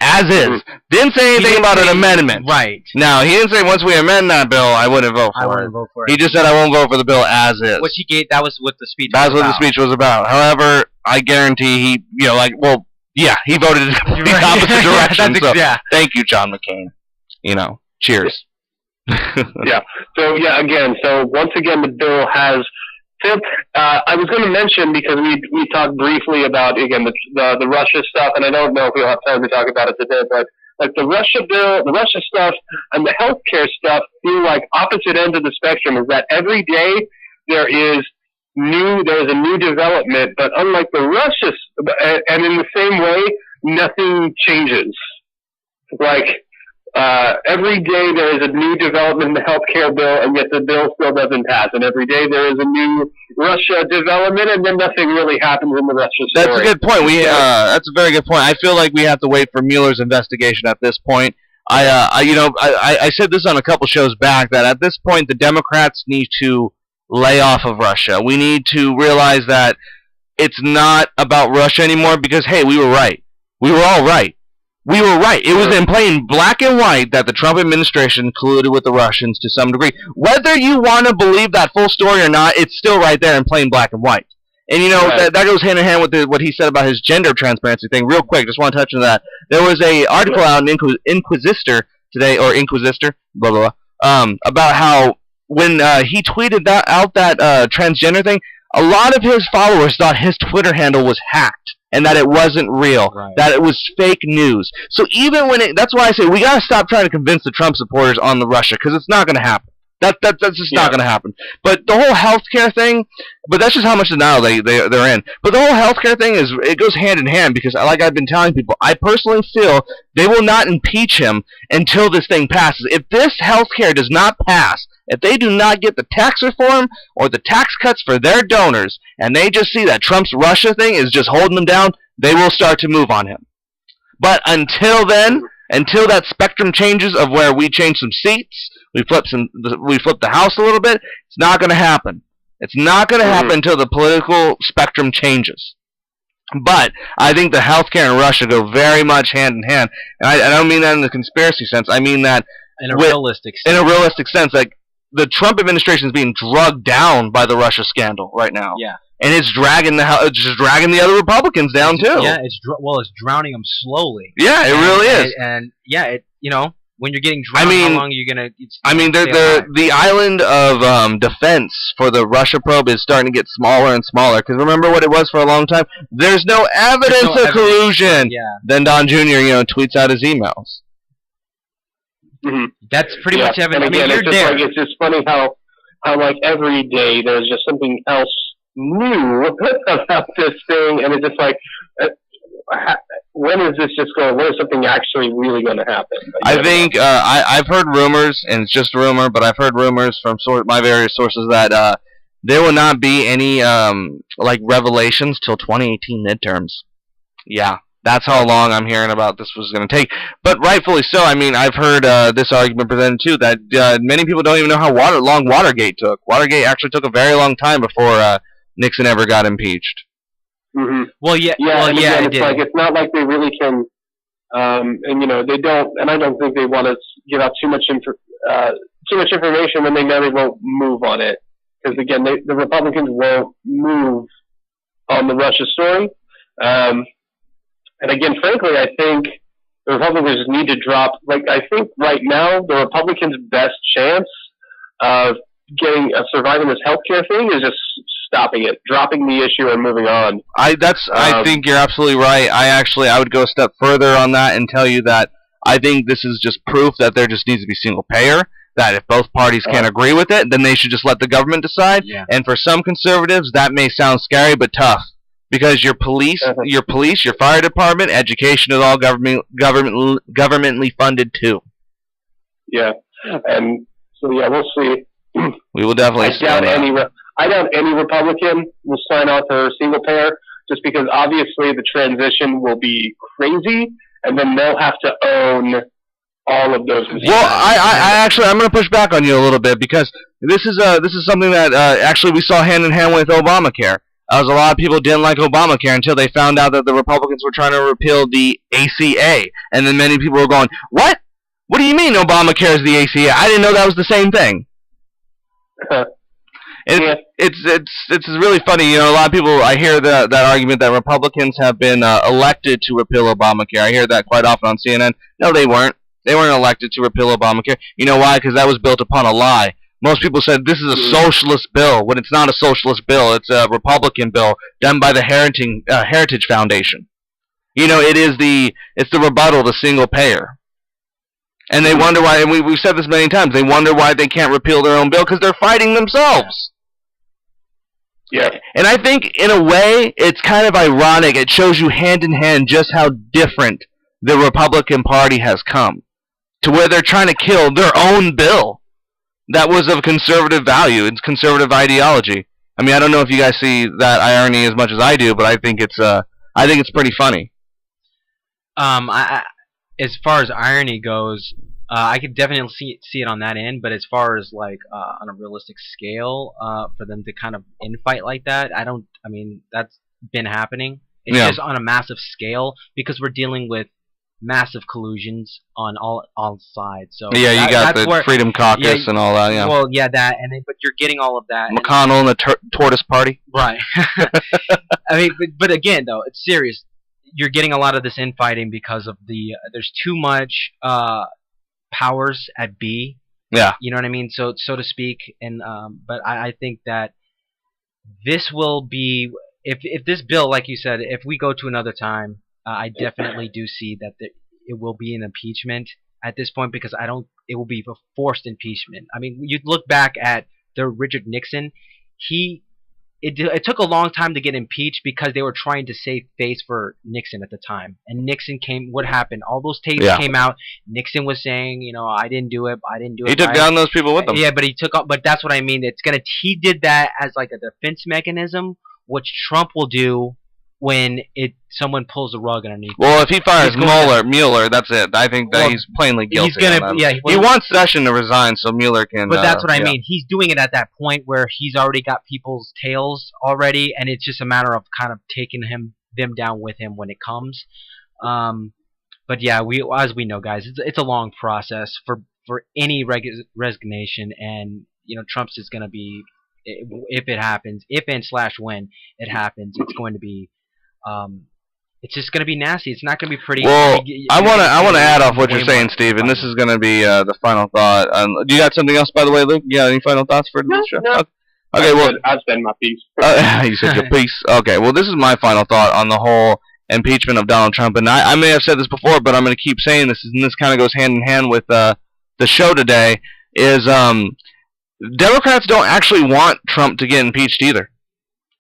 As is. Didn't say anything about an amendment. Right. Now, he didn't say once we amend that bill, I wouldn't vote for it. He just said I won't vote for the bill as is. Which he gave, that was what the speech was about. That's what the speech was about. However, I guarantee he voted in the opposite direction. So, thank you, John McCain. Cheers. Yeah. So, once again, the bill has... I was going to mention, because we talked briefly about, again, the Russia stuff, and I don't know if we'll have time to talk about it today, but like the Russia bill, the Russia stuff, and the healthcare stuff feel like opposite ends of the spectrum. Is that every day there is a new development, but unlike the Russia, and in the same way, nothing changes. Like, every day there is a new development in the healthcare bill, and yet the bill still doesn't pass. And every day there is a new Russia development, and then nothing really happens in the Russia story. That's a good point. That's a very good point. I feel like we have to wait for Mueller's investigation at this point. I said this on a couple shows back, that at this point the Democrats need to lay off of Russia. We need to realize that it's not about Russia anymore, because, hey, we were right. We were all right. We were right. It was in plain black and white that the Trump administration colluded with the Russians to some degree. Whether you want to believe that full story or not, it's still right there in plain black and white. And, that goes hand in hand with what he said about his gender transparency thing. Real quick, just want to touch on that. There was an article out in Inquisitor today, or Inquisitor, blah, blah, blah, about how when he tweeted that transgender thing, a lot of his followers thought his Twitter handle was hacked, and that it wasn't real, that it was fake news. So even when that's why I say we gotta stop trying to convince the Trump supporters on the Russia, because it's not gonna happen. That's just not going to happen. But the whole healthcare thing, but that's just how much denial they're in. But the whole healthcare thing it goes hand in hand because, like I've been telling people, I personally feel they will not impeach him until this thing passes. If this healthcare does not pass, if they do not get the tax reform or the tax cuts for their donors, and they just see that Trump's Russia thing is just holding them down, they will start to move on him. But until then, until that spectrum changes of where we change some seats, we flip the House a little bit, it's not going to happen. It's not going to happen until the political spectrum changes. But I think the healthcare and Russia go very much hand in hand. And I don't mean that in the conspiracy sense. I mean that in a realistic sense. In a realistic sense. Like, the Trump administration is being drugged down by the Russia scandal right now. Yeah. And it's dragging the other Republicans down too. Yeah, it's drowning them slowly. Yeah, it really is. And when you're getting drowned, how long are you gonna? The island of defense for the Russia probe is starting to get smaller and smaller. Because remember what it was for a long time. There's no evidence of collusion. Yeah. Then Don Jr. tweets out his emails. Mm-hmm. That's pretty much evidence. And again, I mean, you're there. It's just funny how like every day there's just something else new about this thing, and it's just like, when is this just going? When is something actually really going to happen? I think I've heard rumors, and it's just a rumor, but I've heard rumors from my various sources that there will not be any revelations till 2018 midterms. Yeah. That's how long I'm hearing about this was going to take. But rightfully so. I mean, I've heard this argument presented, too, that many people don't even know how long Watergate took. Watergate actually took a very long time before Nixon ever got impeached. Mm-hmm. Well, yeah, it did. It's not like they really can, and they don't, and I don't think they want to give out too much information when they never won't move on it. Because, again, the Republicans won't move on the Russia story. And again, frankly, I think the Republicans need to drop. I think right now the Republicans' best chance of surviving this healthcare thing is just stopping it, dropping the issue, and moving on. I think you're absolutely right. I would go a step further on that and tell you that I think this is just proof that there just needs to be single payer. That if both parties can't agree with it, then they should just let the government decide. Yeah. And for some conservatives, that may sound scary but tough. Because your police, your fire department, education is all governmentally funded too. Yeah, and so we'll see. We will definitely see. I doubt any Republican will sign on for single payer, just because obviously the transition will be crazy, and then they'll have to own all of those. Well, I'm going to push back on you a little bit because this is something that actually we saw hand in hand with Obamacare. A lot of people didn't like Obamacare until they found out that the Republicans were trying to repeal the ACA. And then many people were going, what? What do you mean Obamacare is the ACA? I didn't know that was the same thing. It's really funny. A lot of people, I hear that argument that Republicans have been elected to repeal Obamacare. I hear that quite often on CNN. No, they weren't. They weren't elected to repeal Obamacare. You know why? Because that was built upon a lie. Most people said this is a socialist bill, when it's not a socialist bill. It's a Republican bill done by the Heritage Foundation. It's the rebuttal to single payer. And they wonder why, and we've said this many times, they wonder why they can't repeal their own bill, because they're fighting themselves. Yeah. And I think, in a way, it's kind of ironic. It shows you hand in hand just how different the Republican Party has come, to where they're trying to kill their own bill. That was of conservative value. It's conservative ideology. I mean, I don't know if you guys see that irony as much as I do, but I think it's pretty funny. As far as irony goes, I could definitely see it on that end. But as far as on a realistic scale, for them to kind of infight like that, I mean, that's been happening. It's just on a massive scale because we're dealing with massive collusions on all sides. So you got the Freedom Caucus and all that. Yeah. Well, that, and then but you're getting all of that. McConnell and the Tortoise Party. Right. I mean, but again, though, it's serious. You're getting a lot of this infighting because of there's too much powers at B. Yeah. You know what I mean? So to speak. And but I think that this will be if this bill, like you said, if we go to another time. I definitely do see that it will be an impeachment, at this point because it will be a forced impeachment. I mean, you look back at the Richard Nixon, it took a long time to get impeached because they were trying to save face for Nixon at the time. And Nixon what happened? All those tapes came out. Nixon was saying, I didn't do it. He took down those people with him. Yeah, but that's what I mean. He did that as like a defense mechanism, which Trump will do when someone pulls the rug underneath. Well, if he fires Mueller, that's it. I think that he's plainly guilty. He wants Sessions to resign so Mueller can. But that's what I mean. He's doing it at that point where he's already got people's tails already, and it's just a matter of kind of taking them down with him when it comes. But yeah, as we know, guys, it's a long process for any resignation, and Trump's is going to be, if it happens, when it happens, it's going to be. It's just going to be nasty. It's not going to be pretty. Well, I want to add off what you're saying, Steve, and this is going to be the final thought. Do you got something else, by the way, Luke? You got any final thoughts for this show? No. Okay, well, I've said my piece. You said your piece. Okay, well, this is my final thought on the whole impeachment of Donald Trump, and I may have said this before, but I'm going to keep saying this, and this kind of goes hand in hand with the show today. Is Democrats don't actually want Trump to get impeached either.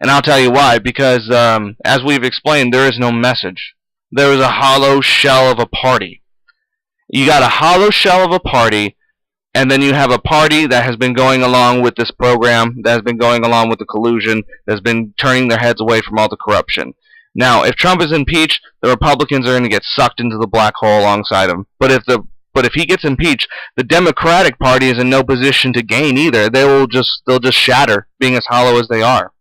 And I'll tell you why, because as we've explained, there is no message. There is a hollow shell of a party. You got a hollow shell of a party, and then you have a party that has been going along with this program, that has been going along with the collusion, that has been turning their heads away from all the corruption. Now, if Trump is impeached, the Republicans are going to get sucked into the black hole alongside him. But if he gets impeached, the Democratic Party is in no position to gain either. They'll just shatter, being as hollow as they are.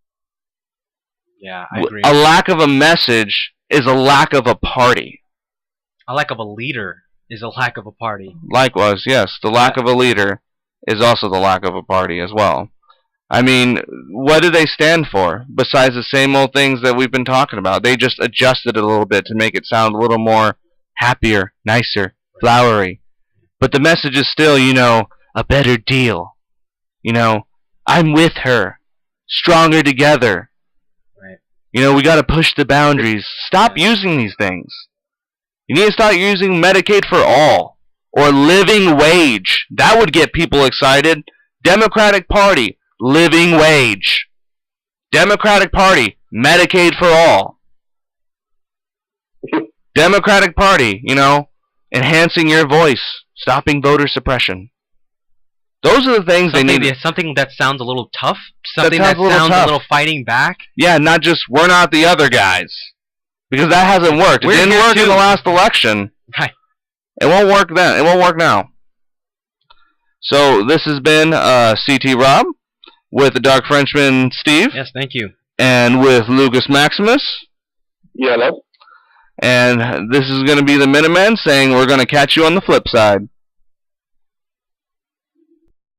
Yeah, I agree. A lack of a message is a lack of a party. A lack of a leader is a lack of a party. Likewise, yes. The lack of a leader is also the lack of a party as well. I mean, what do they stand for besides the same old things that we've been talking about? They just adjusted it a little bit to make it sound a little more happier, nicer, flowery. But the message is still, a better deal. I'm with her. Stronger together. We got to push the boundaries. Stop using these things. You need to start using Medicaid for all. Or living wage. That would get people excited. Democratic Party, living wage. Democratic Party, Medicaid for all. Democratic Party, enhancing your voice. Stopping voter suppression. Those are the things they need. Something that sounds a little tough. Something that sounds a little fighting back. Yeah, not just, we're not the other guys. Because that hasn't worked. It didn't work in the last election. Right. It won't work then. It won't work now. So this has been CT Rob with the Dark Frenchman Steve. Yes, thank you. And with Lucas Maximus. Yeah, hello. And this is going to be the Minutemen saying we're going to catch you on the flip side.